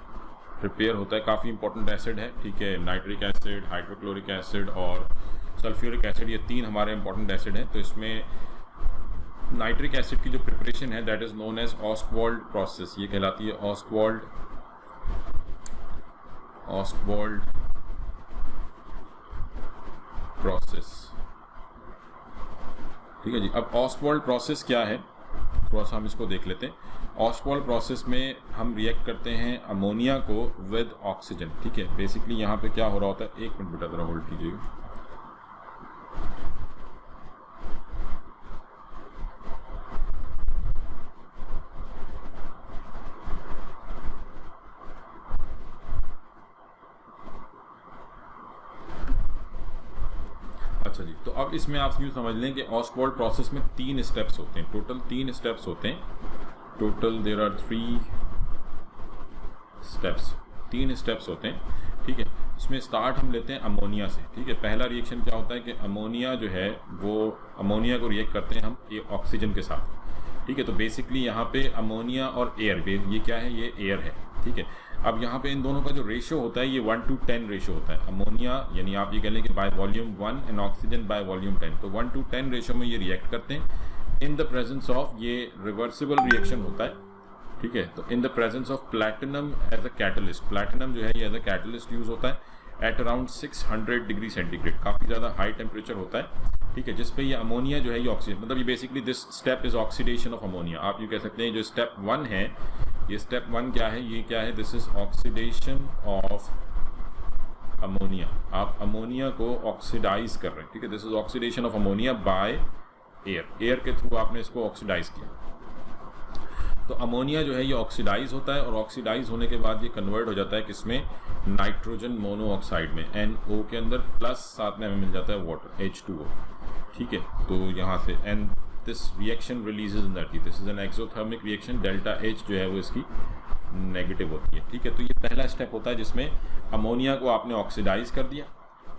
प्रिपेयर होता है, काफ़ी इंपॉर्टेंट एसिड है। ठीक है, नाइट्रिक एसिड, हाइड्रोक्लोरिक एसिड और सल्फ्यूरिक एसिड, ये 3 हमारे इंपॉर्टेंट एसिड हैं। तो इसमें नाइट्रिक एसिड की जो प्रिपरेशन है that is known as Ostwald process. ये कहलाती है ऑस्टवाल्ड प्रोसेस। ठीक है जी, अब ऑस्टवाल्ड प्रोसेस क्या है, थोड़ा सा हम इसको देख लेते हैं। ऑस्टवाल्ड प्रोसेस में हम रिएक्ट करते हैं अमोनिया को विद ऑक्सीजन। ठीक है, बेसिकली यहाँ पे क्या हो रहा होता है, 1 मिनट बेटा ज़रा होल्ड कीजिएगा। अच्छा जी, तो अब इसमें आप यूँ समझ लें कि ऑस्टवाल्ड प्रोसेस में 3 स्टेप्स होते हैं, टोटल 3 स्टेप्स होते हैं। टोटल देयर आर 3 स्टेप्स होते हैं। ठीक है, इसमें स्टार्ट हम लेते हैं अमोनिया से। ठीक है, पहला रिएक्शन क्या होता है कि अमोनिया जो है वो अमोनिया को रिएक्ट करते हैं हम ये ऑक्सीजन के साथ। ठीक है, तो बेसिकली यहाँ पे अमोनिया और एयर, ये क्या है, ये एयर है। ठीक है, अब यहाँ पे इन दोनों का जो रेशियो होता है ये 1:10 रेशियो होता है। अमोनिया यानी आप ये कह लें कि by volume 1 and oxygen by volume 10, तो 1:10 रेशियो में ये रिएक्ट करते हैं इन द प्रेजेंस ऑफ, ये रिवर्सिबल रिएक्शन होता है। ठीक है, तो in the presence of platinum as a catalyst. Platinum जो है ये एज अ कैटलिस्ट यूज होता है एट अराउंड 600 डिग्री सेंटीग्रेड, काफ़ी ज़्यादा हाई टेम्परेचर होता है। ठीक है, जिसपे ये अमोनिया जो है ये ऑक्सीजन, मतलब ये basically this step is oxidation of ammonia. आप ये कह सकते हैं जो स्टेप 1 है, ये स्टेप 1 क्या है, ये क्या है, this is oxidation of ammonia. आप अमोनिया को ऑक्सीडाइज कर रहे हैं। ठीक है, this is oxidation of ammonia by air के थ्रू आपने इसको ऑक्सीडाइज किया। तो अमोनिया जो है ये ऑक्सीडाइज होता है और ऑक्सीडाइज होने के बाद ये कन्वर्ट हो जाता है किसमें, नाइट्रोजन मोनोऑक्साइड में, NO के अंदर, प्लस साथ में हमें मिल जाता है वाटर, H2O। ठीक है, तो यहाँ से and this reaction releases energy, this is an exothermic reaction, delta H जो है वो इसकी नेगेटिव होती है। ठीक है, तो ये पहला स्टेप होता है जिसमें अमोनिया को आपने ऑक्सीडाइज कर दिया।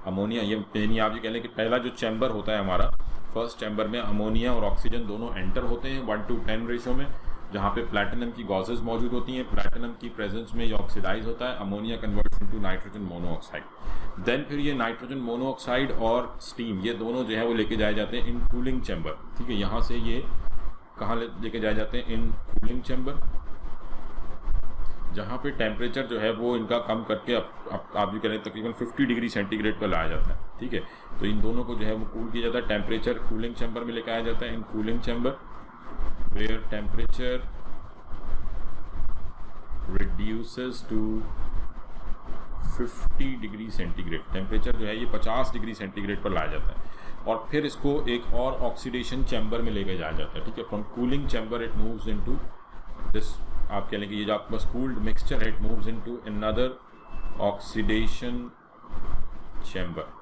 अमोनिया ये यानी आप ये कह लें कि पहला जो चैम्बर होता है हमारा, फर्स्ट चैम्बर में अमोनिया और ऑक्सीजन दोनों एंटर होते हैं 1:10 रेशियो में, जहाँ पे प्लैटिनम की गॉसेस मौजूद होती हैं। प्लैटिनम की प्रेजेंस में ये ऑक्सीडाइज होता है, ammonia converts into nitrogen monoxide. Then फिर ये नाइट्रोजन मोनोऑक्साइड और स्टीम, ये दोनों जो है वो लेके जाए जाते हैं इन कूलिंग चैम्बर। ठीक है, यहाँ से ये कहाँ लेके जाए जाते हैं, इन कूलिंग चैम्बर, जहाँ पे टेम्परेचर जो है वो इनका कम करके आप भी करें तकरीबन 50 डिग्री सेंटीग्रेड पर लाया जाता है। ठीक है, तो इन दोनों को जो है वो कूल किया जाता है, टेम्परेचर कूलिंग चैम्बर में लेके आया जाता है, in cooling chamber where temperature reduces to 50 degree centigrade. Temperature जो है ये 50 डिग्री सेंटीग्रेड पर लाया जाता है और फिर इसको एक और ऑक्सीडेशन चैम्बर में लेके जाया जाता है। ठीक है, from cooling chamber it moves into this, आप कह लेंगे ये जो आपके पास कूल्ड मिक्सचर है, it moves into another oxidation chamber.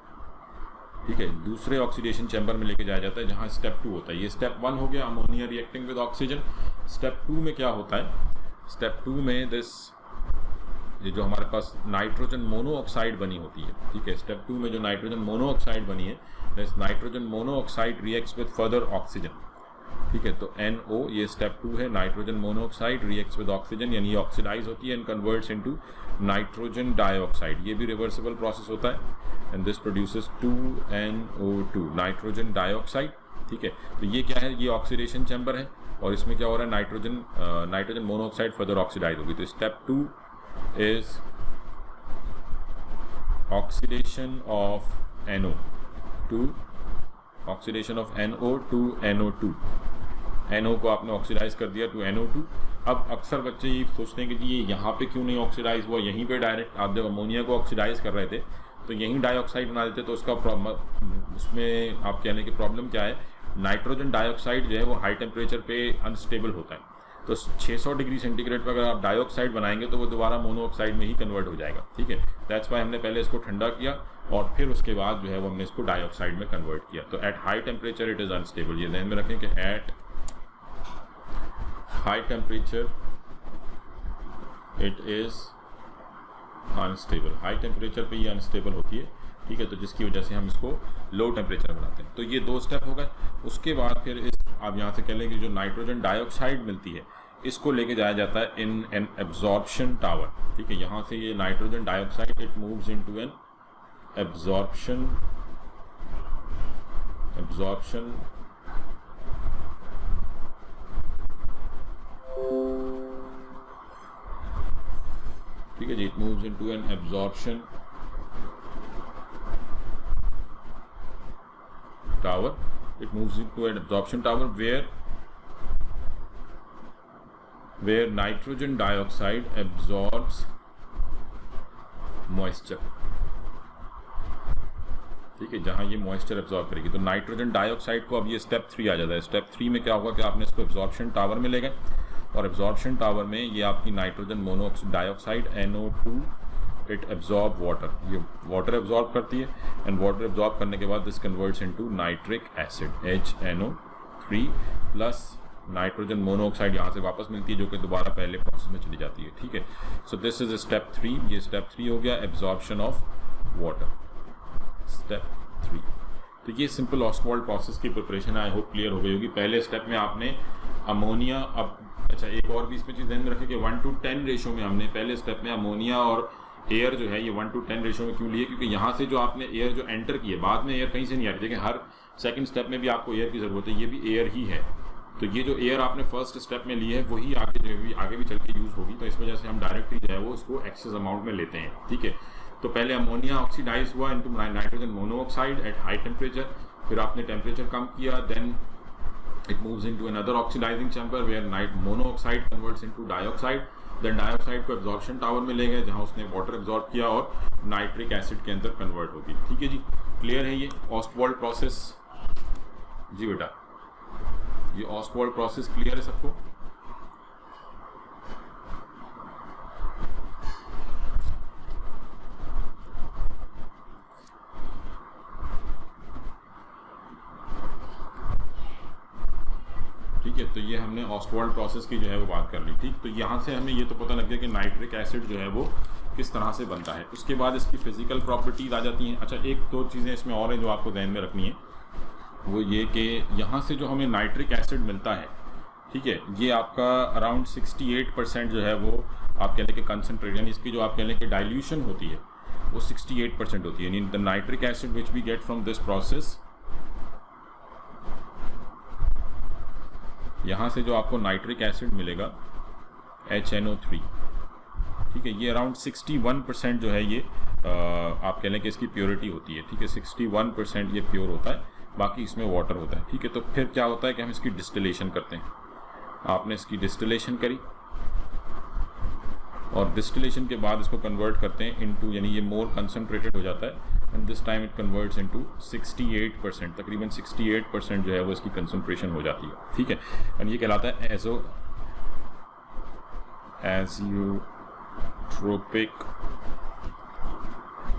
ठीक है, दूसरे ऑक्सीडेशन चैम्बर में लेके जाया जाता है जहाँ स्टेप 2 होता है। ये स्टेप 1 हो गया, ammonia reacting with oxygen. Step 2 में क्या होता है, स्टेप 2 में ये जो हमारे पास नाइट्रोजन मोनोऑक्साइड बनी होती है। ठीक है, स्टेप 2 में जो नाइट्रोजन मोनोऑक्साइड बनी है, this nitrogen monoxide reacts with further oxygen. ठीक है, तो NO ये स्टेप 2 है, nitrogen monoxide reacts with oxygen, यानी ये ऑक्सीडाइज होती है and converts into nitrogen dioxide. ये भी रिवर्सिबल प्रोसेस होता है and this produces 2NO2 nitrogen dioxide. ठीक है, तो ये क्या है, ये ऑक्सीडेशन चैम्बर है और इसमें क्या हो रहा है, नाइट्रोजन मोनोऑक्साइड फर्दर ऑक्सीडाइज होगी। तो step 2 is oxidation of NO to NO2। NO को आपने ऑक्सीडाइज कर दिया टू NO2। अब अक्सर बच्चे ये सोचते हैं कि ये यहाँ पे क्यों नहीं ऑक्सीडाइज हुआ, यहीं पे डायरेक्ट आप जब अमोनिया को ऑक्सीडाइज कर रहे थे तो यहीं डाइऑक्साइड बना देते, तो उसका उसमें आप कहने की प्रॉब्लम क्या है, नाइट्रोजन डाइऑक्साइड जो है वो हाई टेम्परेचर पे अनस्टेबल होता है। तो 600 डिग्री सेंटीग्रेड पर अगर आप डाइऑक्साइड बनाएंगे तो वो दोबारा मोनोऑक्साइड में ही कन्वर्ट हो जाएगा। ठीक है, दैट्स वाई हमने पहले इसको ठंडा किया और फिर उसके बाद जो है वो हमने इसको डाइऑक्साइड में कन्वर्ट किया। तो at high temperature it is unstable, ये ध्यान में रखें कि at high temperature it is unstable, high temperature पे ये अनस्टेबल होती है। ठीक है, तो जिसकी वजह से हम इसको लो टेम्परेचर बनाते हैं। तो ये 2 स्टेप हो गए। उसके बाद फिर इस आप यहाँ से कह लें कि जो नाइट्रोजन डाइऑक्साइड मिलती है इसको लेके जाया जाता है इन एन एब्जॉर्प्शन टावर। ठीक है, यहाँ से ये nitrogen dioxide it moves into an absorption ठीक है जी, it moves into an absorption tower. It moves into an absorption tower where nitrogen dioxide absorbs moisture. ठीक है, जहां ये मॉइस्चर एब्जॉर्ब करेगी। तो नाइट्रोजन डाइऑक्साइड को अब ये स्टेप 3 आ जाता है। स्टेप 3 में क्या होगा कि आपने इसको एब्जॉर्प्शन टावर में ले गए और एब्जॉर्प्शन टावर में ये आपकी nitrogen monoxide dioxide NO2 it absorb water, ये वाटर एब्जॉर्ब करती है एंड वाटर एब्जॉर्ब करने के बाद this converts into nitric acid HNO3 plus nitrogen monoxide यहाँ से वापस मिलती है जो कि दोबारा पहले प्रोसेस में चली जाती है। ठीक है, सो दिस इज स्टेप 3। ये स्टेप 3 हो गया एब्जॉर्प्शन ऑफ वाटर, स्टेप 3। तो ये सिंपल ऑस्टवाल्ड प्रोसेस की प्रिपरेशन आई होप क्लियर हो गई होगी। पहले स्टेप में आपने अमोनिया, अब अच्छा एक और भी इसमें चीज़ ध्यान में रखें कि 1:10 रेशो में हमने पहले स्टेप में अमोनिया और एयर जो है ये 1:10 रेशो में क्यों लिए, क्योंकि यहाँ से जो आपने एयर जो एंटर की है, बाद में एयर कहीं से नहीं आ रही। देखिए हर सेकंड स्टेप में भी आपको एयर की ज़रूरत है, ये भी एयर ही है। तो ये जो एयर आपने फर्स्ट स्टेप में ली है वही आगे भी चल के यूज़ होगी, तो इस वजह से हम डायरेक्टली जो है वो उसको एक्सेस अमाउंट में लेते हैं। ठीक है, तो पहले अमोनिया ऑक्सीडाइज हुआ into nitrogen monoxide at high temperature, फिर आपने टेम्परेचर कम किया, then it moves into another oxidizing chamber where monoxide converts into dioxide, then dioxide को एब्जॉर्प्शन टावर में ले गए जहाँ उसने वाटर एब्जॉर्ब किया और नाइट्रिक एसिड के अंदर कन्वर्ट होगी। ठीक है जी, क्लियर है ये ऑस्टवाल्ड प्रोसेस? जी बेटा, ये ऑस्टवाल्ड प्रोसेस क्लियर है सबको? ठीक है, तो ये हमने ऑस्टवाल्ड प्रोसेस की जो है वो बात कर ली। ठीक, तो यहाँ से हमें ये तो पता लग गया कि नाइट्रिक एसिड जो है वो किस तरह से बनता है। उसके बाद इसकी फिजिकल प्रॉपर्टीज़ आ जाती हैं। अच्छा, एक दो चीज़ें इसमें और हैं जो आपको ध्यान में रखनी है, वो ये कि यहाँ से जो हमें नाइट्रिक एसिड मिलता है, ठीक है, ये आपका अराउंड 68% जो है वो आप कह लें कि कंसनट्रेट, यानी इसकी जो आप कह लें कि डाइल्यूशन होती है वो 68% होती है। यानी the nitric acid which we get from this process, यहाँ से जो आपको नाइट्रिक एसिड मिलेगा HNO3, ठीक है, ये अराउंड 61% जो है ये आप कह लें कि इसकी प्योरिटी होती है। ठीक है, 61% ये प्योर होता है, बाकी इसमें वाटर होता है। ठीक है, तो फिर क्या होता है कि हम इसकी डिस्टिलेशन करते हैं। आपने इसकी डिस्टिलेशन करी और डिस्टिलेशन के बाद इसको कन्वर्ट करते हैं इनटू, यानी ये मोर कंसनट्रेटेड हो जाता है and this time it converts into 68%, तकरीबन 68% जो है वो इसकी कंसनट्रेशन हो जाती है। ठीक है, एंड ये कहलाता है एजियोट्रोपिक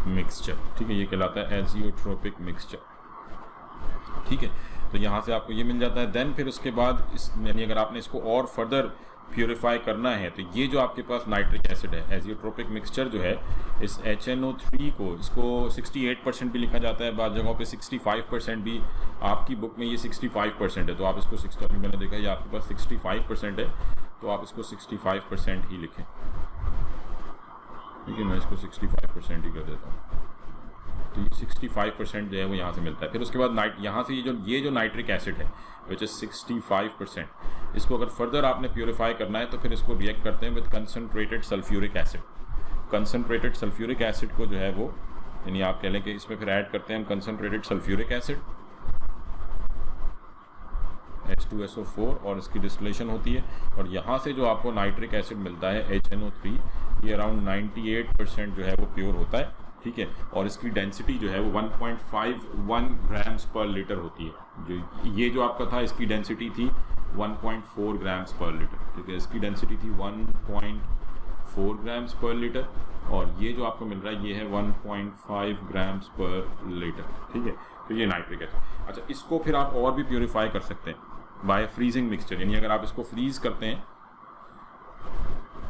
मिक्सचर। ठीक है, ये कहलाता है एजियोट्रोपिक मिक्सचर। ठीक है, तो यहाँ से आपको ये मिल जाता है। देन फिर उसके बाद इस, यानी अगर आपने इसको और फर्दर प्योरीफाई करना है तो ये जो आपके पास नाइट्रिक एसिड है, एजियोट्रोपिक मिक्सचर जो है, इस HNO3 को, इसको 68% भी लिखा जाता है, बाद जगहों पे 65% भी, आपकी बुक में ये 65% है, तो आप इसको 60, अभी मैंने देखा ये आपके पास 65% है, तो आप इसको 65% ही लिखें। ठीक है, मैं इसको 65% ही कर देता हूँ। तो ये 65% जो है वो यहाँ से मिलता है। फिर उसके बाद यहाँ से ये जो नाइट्रिक एसिड है विच इज़ 65%, इसको अगर फर्दर आपने प्योरीफाई करना है तो फिर इसको रिएक्ट करते हैं with concentrated sulphuric acid. Concentrated sulphuric acid को जो है वो, यानी आप कह लें कि इसमें फिर ऐड करते हैं हम कंसनट्रेटेड सल्फ्यूरिक एसिड H2SO4 और इसकी डिस्टिलेशन होती है, और यहाँ से जो आपको नाइट्रिक एसिड मिलता है HNO3, ये अराउंड 98% जो है वो प्योर होता है। ठीक है, और इसकी डेंसिटी जो है वो 1.51 ग्राम्स पर लीटर होती है। जो ये जो आपका था इसकी डेंसिटी थी 1.4 ग्राम्स पर लीटर। ठीक है, इसकी डेंसिटी थी 1.4 ग्राम्स पर लीटर, और ये जो आपको मिल रहा है ये है 1.5 ग्राम्स पर लीटर। ठीक है, तो ये नाइट्रिक एसिड। अच्छा, इसको फिर आप और भी प्योरीफाई कर सकते हैं बाय फ्रीजिंग मिक्सचर, यानी अगर आप इसको फ्रीज करते हैं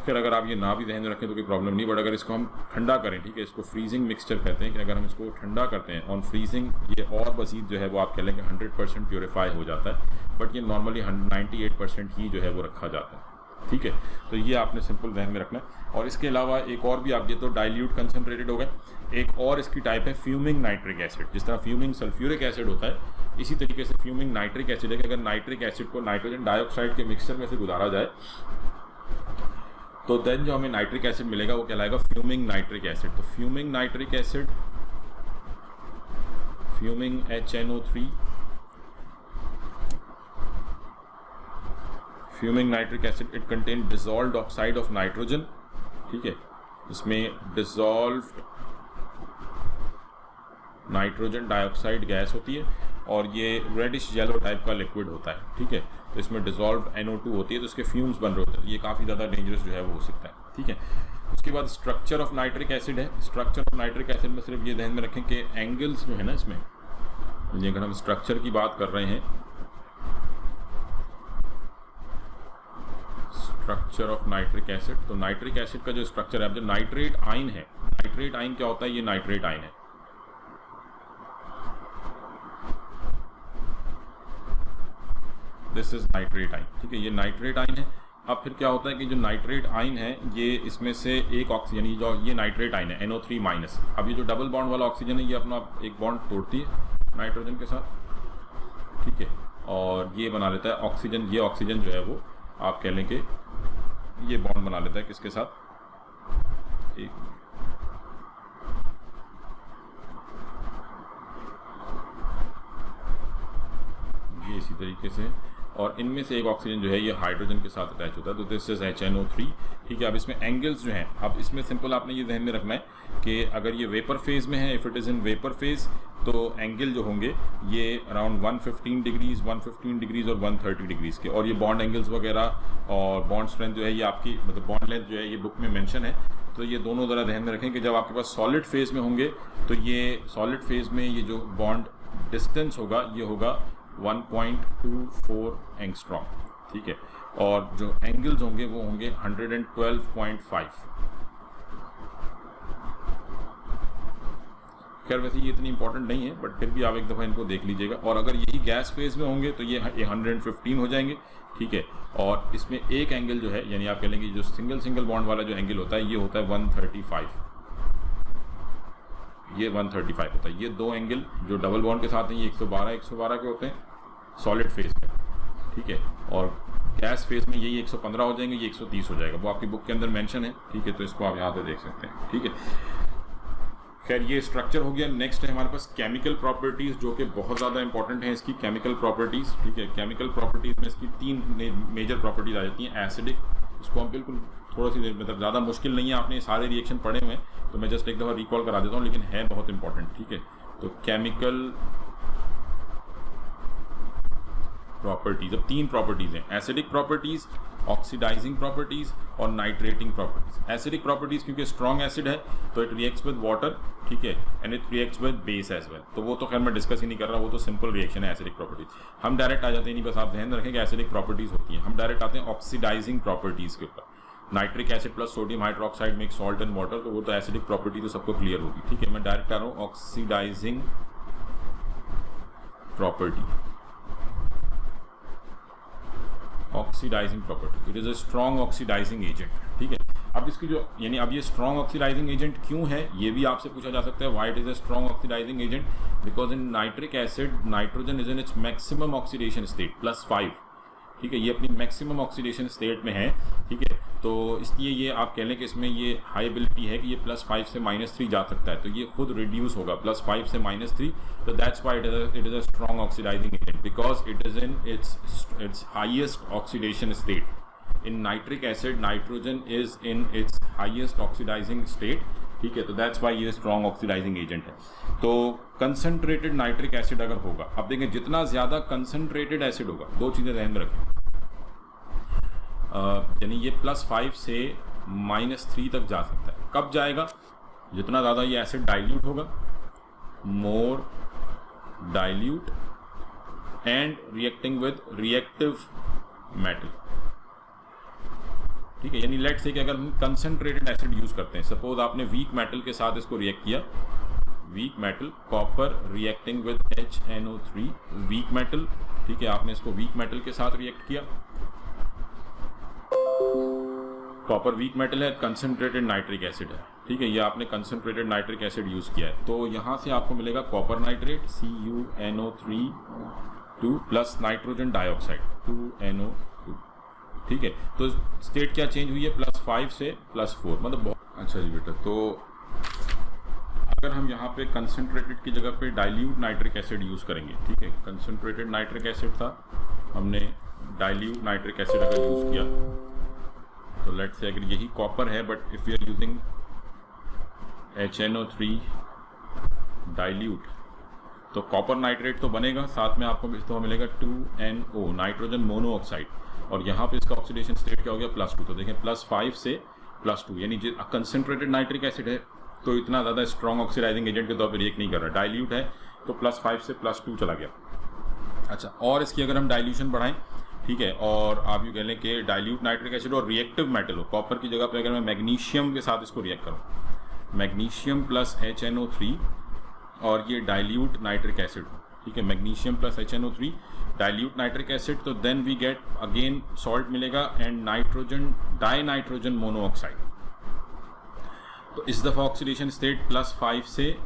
फिर अगर आप ये ना भी ध्यान में रखें तो कोई प्रॉब्लम नहीं, बट अगर इसको हम ठंडा करें, ठीक है, इसको फ्रीजिंग मिक्सचर कहते हैं कि अगर हम इसको ठंडा करते हैं ऑन फ्रीजिंग, ये और मज़ीद जो है वो आप कह लेंगे 100% प्योरीफाई हो जाता है, बट ये नॉर्मली 98% ही जो है वो रखा जाता है, ठीक है। तो ये आपने सिंपल ध्यान में रखना है। और इसके अलावा एक और भी आप, ये तो डाइल्यूट कंसनट्रेटेड हो गए, एक और इसकी टाइप है फ्यूमिंग नाइट्रिक एसिड। जिस तरह फ्यूमिंग सल्फ्यूरिक एसिड होता है, इसी तरीके से फ्यूमिंग नाइट्रिक एसिड है कि अगर नाइट्रिक एसिड को नाइट्रोजन डाइऑक्साइड के मिक्सचर में से गुजारा जाए तो देन जो हमें नाइट्रिक एसिड मिलेगा वो कहलाएगा फ्यूमिंग नाइट्रिक एसिड। तो fuming nitric acid, fuming HNO3, fuming nitric acid, it contain dissolved oxide of nitrogen, ठीक है, इसमें डिसॉल्व्ड नाइट्रोजन डाइऑक्साइड गैस होती है और ये रेडिश येलो टाइप का लिक्विड होता है, ठीक है। तो इसमें डिसॉल्व्ड NO2 होती है, तो इसके फ्यूम्स बन रहे होते हैं, ये काफ़ी ज़्यादा डेंजरस जो है वो हो सकता है, ठीक है। उसके बाद स्ट्रक्चर ऑफ नाइट्रिक एसिड है। स्ट्रक्चर ऑफ नाइट्रिक एसिड में सिर्फ ये ध्यान में रखें कि एंगल्स जो है ना इसमें, ये अगर हम स्ट्रक्चर की बात कर रहे हैं, स्ट्रक्चर ऑफ नाइट्रिक एसिड, तो नाइट्रिक एसिड का जो स्ट्रक्चर है, अब जो नाइट्रेट आयन है, नाइट्रेट आयन क्या होता है, ये नाइट्रेट आयन है, दिस इज नाइट्रेट आयन, ठीक है, ये नाइट्रेट आयन है। अब फिर क्या होता है कि जो नाइट्रेट आयन है, ये इसमें से एक ऑक्सीजन, ये जो ये नाइट्रेट आयन है NO3 माइनस, अब ये जो डबल बॉन्ड वाला ऑक्सीजन है, ये अपना एक बॉन्ड तोड़ती है नाइट्रोजन के साथ, ठीक है, और ये बना लेता है ऑक्सीजन, ये ऑक्सीजन जो है वो आप कह लें कि ये बॉन्ड बना लेता है किसके साथ, एक ये इसी तरीके से, और इनमें से एक ऑक्सीजन जो है ये हाइड्रोजन के साथ अटैच होता है, तो दिस इज HNO3, ठीक है। अब इसमें एंगल्स जो हैं, अब इसमें सिंपल आपने ये ध्यान में रखना है कि अगर ये वेपर फेज में है, if it is in vapour phase, तो एंगल जो होंगे ये अराउंड 115 डिग्रीज, 115 डिग्रीज और 130 डिग्रीज के, और ये बॉन्ड एंगल्स वगैरह और बॉन्ड स्ट्रेंथ जो है ये आपकी, मतलब बॉन्ड लेंथ जो है ये बुक में मेंशन है। तो ये दोनों ज़रा ध्यान में रखें कि जब आपके पास सॉलिड फेज में होंगे तो ये सॉलिड फेज में ये जो बॉन्ड डिस्टेंस होगा ये होगा 1.24 एंगस्ट्रॉम, ठीक है, और जो एंगल्स होंगे वो होंगे 112.5। खैर वैसे ये इतनी इंपॉर्टेंट नहीं है, बट फिर भी आप एक दफ़ा इनको देख लीजिएगा। और अगर यही गैस फेज में होंगे तो ये 115 हो जाएंगे, ठीक है, और इसमें एक एंगल जो है, यानी आप कह लेंगे जो सिंगल बॉन्ड वाला जो एंगल होता है ये होता है 135, ये 135 होता है। ये दो एंगल जो डबल बॉन्ड के साथ हैं ये 112 के होते हैं सॉलिड फेज में, ठीक है, और गैस फेज में यही 115 हो जाएंगे, ये 130 हो जाएगा, वो आपकी बुक के अंदर मेंशन है, ठीक है, तो इसको आप यहाँ पे देख सकते हैं, ठीक है। खैर ये स्ट्रक्चर हो गया। नेक्स्ट है हमारे पास केमिकल प्रॉपर्टीज़, जो कि बहुत ज़्यादा इंपॉर्टेंट है इसकी केमिकल प्रॉपर्टीज़, ठीक है। केमिकल प्रॉपर्टीज़ में इसकी 3 मेजर प्रॉपर्टीज़ आ जाती हैं। एसिडिक, इसको हम बिल्कुल थोड़ा सी मतलब ज़्यादा मुश्किल नहीं है, आपने सारे रिएक्शन पढ़े हुए हैं, तो मैं जस्ट एक दफ़ा रिकॉल करा देता हूँ, लेकिन है बहुत इंपॉर्टेंट, ठीक है। तो केमिकल प्रॉपर्टीज, अब 3 प्रॉपर्टीज़ हैं, एसिडिक प्रॉपर्टीज़, ऑक्सीडाइजिंग प्रॉपर्टीज़ और नाइट्रेटिंग प्रॉपर्टीज़। एसिडिक प्रॉपर्टीज़ क्योंकि स्ट्रॉन्ग एसिड है तो इट रिएक्ट्स विद वाटर, ठीक है, and it reacts with base as well, तो वो तो खैर मैं डिस्कस ही नहीं कर रहा, वो तो सिंपल रिएक्शन है एसिडिक प्रॉपर्टीज। हम डायरेक्ट आ जाते हैं, नहीं बस आप ध्यान रखें कि एसिडिक प्रॉपर्टीज़ होती हैं। हम डायरेक्ट आते हैं ऑक्सीडाइजिंग प्रॉपर्टीज़ के ऊपर। Nitric acid plus sodium hydroxide make salt and water, तो वो तो एसिडिक प्रॉपर्टी तो सबको क्लियर होगी, ठीक है। मैं डायरेक्ट आ रहा हूँ oxidising property. Oxidising property, it is a strong oxidising agent, ठीक है। अब इसकी जो यानी अब ये स्ट्रॉन्ग ऑक्सीडाइजिंग एजेंट क्यों है ये भी आपसे पूछा जा सकता है। Why it is a strong oxidising agent? Because in nitric acid nitrogen is in its maximum oxidation state +5, ठीक है, ये अपनी मैक्सिमम ऑक्सीडेशन स्टेट में है, ठीक है। तो इसलिए ये आप कह लें कि इसमें ये हाई एबिलिटी है कि ये +5 से -3 जा सकता है, तो ये खुद रिड्यूस होगा +5 से -3, तो that's why it is a strong oxidising agent, because it is in its highest oxidation state. In nitric acid nitrogen is in its highest oxidising state, ठीक है, तो दैट्स वाई ये स्ट्रॉन्ग ऑक्सीडाइजिंग एजेंट है। तो concentrated nitric acid अगर होगा, अब देखें जितना ज़्यादा कंसनट्रेटेड एसिड होगा, 2 चीज़ें ध्यान में रखें, यानी ये +5 से -3 तक जा सकता है। कब जाएगा? जितना ज़्यादा ये एसिड डाइल्यूट होगा, मोर dilute and reacting with reactive metal, ठीक है, यानी लेट से कि अगर हम कंसंट्रेटेड एसिड यूज करते हैं, सपोज आपने वीक मेटल के साथ इसको रिएक्ट किया, weak metal copper reacting with HNO3, weak metal, ठीक है, आपने इसको वीक मेटल के साथ रिएक्ट किया, कॉपर वीक मेटल है, कंसंट्रेटेड नाइट्रिक एसिड है, ठीक है, ये आपने कंसंट्रेटेड नाइट्रिक एसिड यूज किया है, तो यहाँ से आपको मिलेगा copper nitrate CuNO3 2 plus nitrogen dioxide 2NO2, ठीक है। तो स्टेट क्या चेंज हुई है, +5 से +4, मतलब बहुत अच्छा जी बेटा। तो अगर हम यहाँ पे कंसंट्रेटेड की जगह पे डाइल्यूट नाइट्रिक एसिड यूज करेंगे, ठीक है, कंसंट्रेटेड नाइट्रिक एसिड था, हमने डाइल्यूट नाइट्रिक एसिड अगर यूज किया, तो लेट्स से अगर यही कॉपर है but if you are using HNO3 dilute, तो कॉपर नाइट्रेट तो बनेगा, साथ में आपको तो मिलेगा 2NO नाइट्रोजन मोनोऑक्साइड, और यहाँ पे इसका ऑक्सीडेशन स्टेट क्या हो गया +2। तो देखें +5 से +2, यानी जो कंसंट्रेटेड नाइट्रिक एसिड है तो इतना ज़्यादा स्ट्रॉन्ग ऑक्सीडाइजिंग एजेंट के तौर पर रिएक्ट नहीं कर रहा, डाइल्यूट है तो +5 से +2 चला गया। अच्छा, और इसकी अगर हम डाइल्यूशन बढ़ाएं, ठीक है, और आप यूँ कह लें कि डाइल्यूट नाइट्रिक एसिड और रिएक्टिव मेटल हो, कॉपर की जगह पे अगर मैं मैग्नीशियम के साथ इसको रिएक्ट करूँ, मैग्नीशियम प्लस HNO3 और ये डाइल्यूट नाइट्रिक एसिड हो, ठीक है, magnesium plus HNO3 dilute nitric acid, तो then we get again salt मिलेगा एंड नाइट्रोजन डाइनाइट्रोजन मोनोऑक्साइड। तो इस दफ़ा ऑक्सीडेशन स्टेट +5 से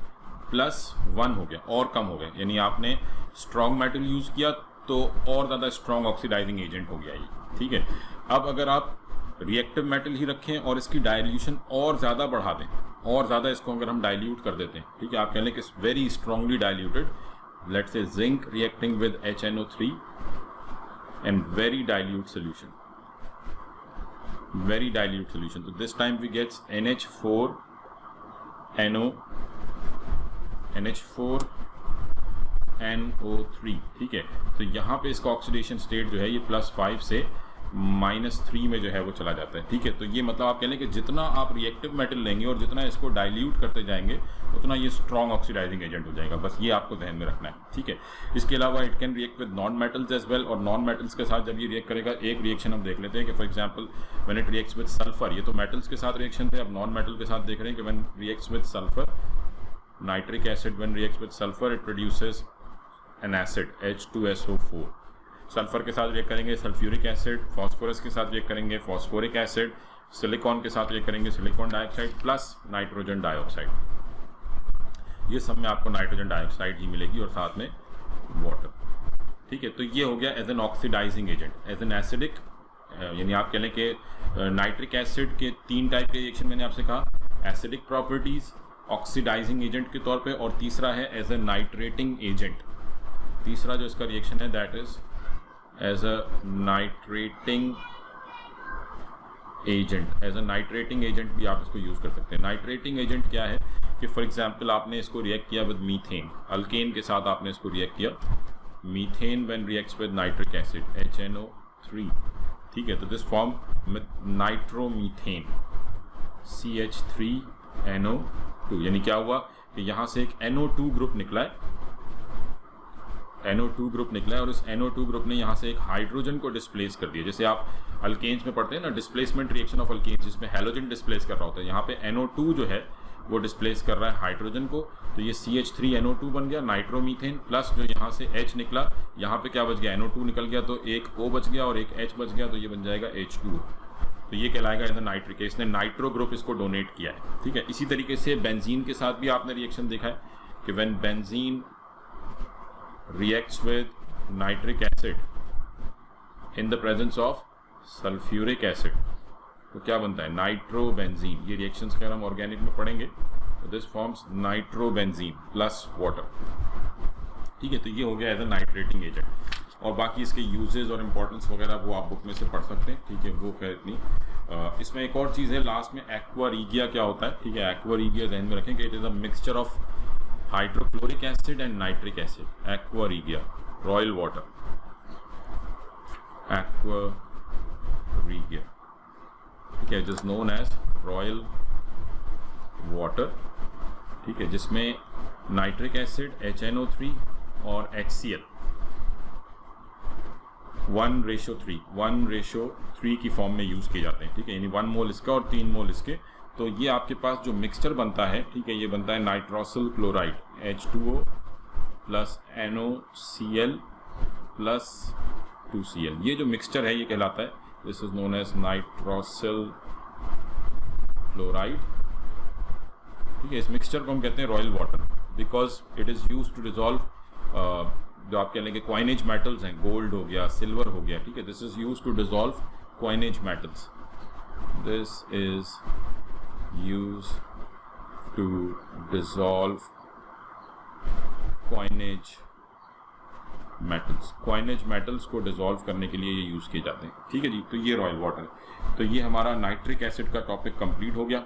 +1 हो गया और कम हो गया, यानी आपने स्ट्रॉन्ग मेटल यूज़ किया तो और ज़्यादा स्ट्रॉन्ग ऑक्सीडाइजिंग एजेंट हो गया ये, ठीक है। अब अगर आप रिएक्टिव मेटल ही रखें और इसकी डाइल्यूशन और ज़्यादा बढ़ा दें, और ज़्यादा इसको अगर हम डाइल्यूट कर देते हैं, ठीक है, आप कह लें कि very strongly diluted, let's say zinc reacting with HNO3 and very dilute solution, very dilute solution, so this time we get NH4NO3, ठीक है। तो यहाँ पे इसका ऑक्सीडेशन स्टेट जो है ये +5 से -3 में जो है वो चला जाता है, ठीक है। तो ये मतलब आप कह लें कि जितना आप रिएक्टिव मेटल लेंगे और जितना इसको डाइल्यूट करते जाएंगे उतना ये स्ट्रॉन्ग ऑक्सीडाइजिंग एजेंट हो जाएगा, बस ये आपको ध्यान में रखना है, ठीक है। इसके अलावा it can react with non metals as well, और नॉन मेटल्स के साथ जब ये रिएक्ट करेगा, एक रिएक्शन हम देख लेते हैं कि for example when it reacts with sulphur, ये तो मेटल्स के साथ रिएक्शन थे, अब नॉन मेटल के साथ देख रहे हैं कि when reacts with sulphur, nitric acid when reacts with sulphur it produces N acid H2SO4, sulphur के साथ रिएक्ट करेंगे सल्फ्यूरिक एसिड, फास्फोरस के साथ रिएक्ट करेंगे फास्फोरिक एसिड, सिलिकॉन के साथ रिएक्ट करेंगे silicon dioxide plus nitrogen dioxide, ये सब में आपको नाइट्रोजन डाइऑक्साइड ही मिलेगी और साथ में वाटर, ठीक है। तो ये हो गया as an oxidising agent, as an acidic, यानी आप कह लें कि नाइट्रिक एसिड के 3 टाइप के रिएक्शन मैंने आपसे कहा, एसिडिक प्रॉपर्टीज, ऑक्सीडाइजिंग एजेंट के तौर पे, और तीसरा है एज ए नाइट्रेटिंग एजेंट, तीसरा जो इसका रिएक्शन है that is as a nitrating agent, as a nitrating agent भी आप इसको यूज़ कर सकते हैं। नाइट्रेटिंग एजेंट क्या है कि फॉर एग्जांपल आपने इसको रिएक्ट किया विद मीथेन, अल्केन के साथ आपने इसको रिएक्ट किया, methane when reacts with nitric acid HNO3, ठीक है, तो दिस फॉर्म नाइट्रोमीथेन CH3NO2, यानी क्या हुआ कि यहाँ से एक NO2 ग्रुप निकला है, NO2 ग्रुप निकला है और इस NO2 ग्रुप ने यहाँ से एक हाइड्रोजन को डिस्प्लेस कर दिया, जैसे आप अल्केन्स में पढ़ते हैं ना, डिस्प्लेसमेंट रिएक्शन ऑफ अल्केन्स, जिसमें हैलोजन डिस्प्लेस कर रहा होता है, यहाँ पे NO2 जो है वो डिस्प्लेस कर रहा है हाइड्रोजन को, तो ये CH3NO2 बन गया नाइट्रोमीथेन, प्लस जो यहाँ से H निकला, यहाँ पे क्या बच गया, NO2 निकल गया तो एक O बच गया और एक H बच गया, तो ये बन जाएगा H2, तो ये कहलाएगा एज ए नाइट्रिक, इसने नाइट्रो ग्रुप इसको डोनेट किया है, ठीक है। इसी तरीके से बेंजीन के साथ भी आपने रिएक्शन देखा है कि when benzene reacts with nitric acid in the presence of sulphuric acid, तो क्या बनता है, नाइट्रोबेंजीन, ये रिएक्शंस अगर हम ऑर्गेनिक में पढ़ेंगे तो this forms nitrobenzene plus water, ठीक है। तो ये हो गया एज ए नाइट्रेटिंग एजेंट, और बाकी इसके यूजेस और इम्पोर्टेंस वगैरह वो आप बुक में से पढ़ सकते हैं, ठीक है, वो खैर इतनी। इसमें एक और चीज़ है लास्ट में, एक्वा रीगिया क्या होता है, ठीक है, एक्वा रीगिया ध्यान में रखें कि it is a mixture of hydrochloric acid and nitric acid, aqua regia, royal water, aqua regia, ठीक है, just known as royal water, ठीक है, जिसमें नाइट्रिक एसिड HNO3 और HCl 1:3 की फॉर्म में यूज़ किए जाते हैं, ठीक है, यानी 1 मोल इसका और 3 मोल इसके। तो ये आपके पास जो मिक्सचर बनता है, ठीक है, ये बनता है nitrosyl chloride H2O plus NOCl plus 2Cl। ये जो मिक्सचर है ये कहलाता है, this is known as nitrosyl chloride, ठीक है। इस मिक्सचर को हम कहते हैं royal water, because it is use to dissolve जो आप कह लेंगे क्वाइनेज मेटल्स हैं, गोल्ड हो गया, सिल्वर हो गया, ठीक है, this is use to dissolve coinage metals, this is use to dissolve coinage metals को डिजॉल्व करने के लिए ये यूज़ किए जाते हैं, ठीक है जी। तो ये रॉयल वाटर, तो ये हमारा नाइट्रिक एसिड का टॉपिक कंप्लीट हो गया।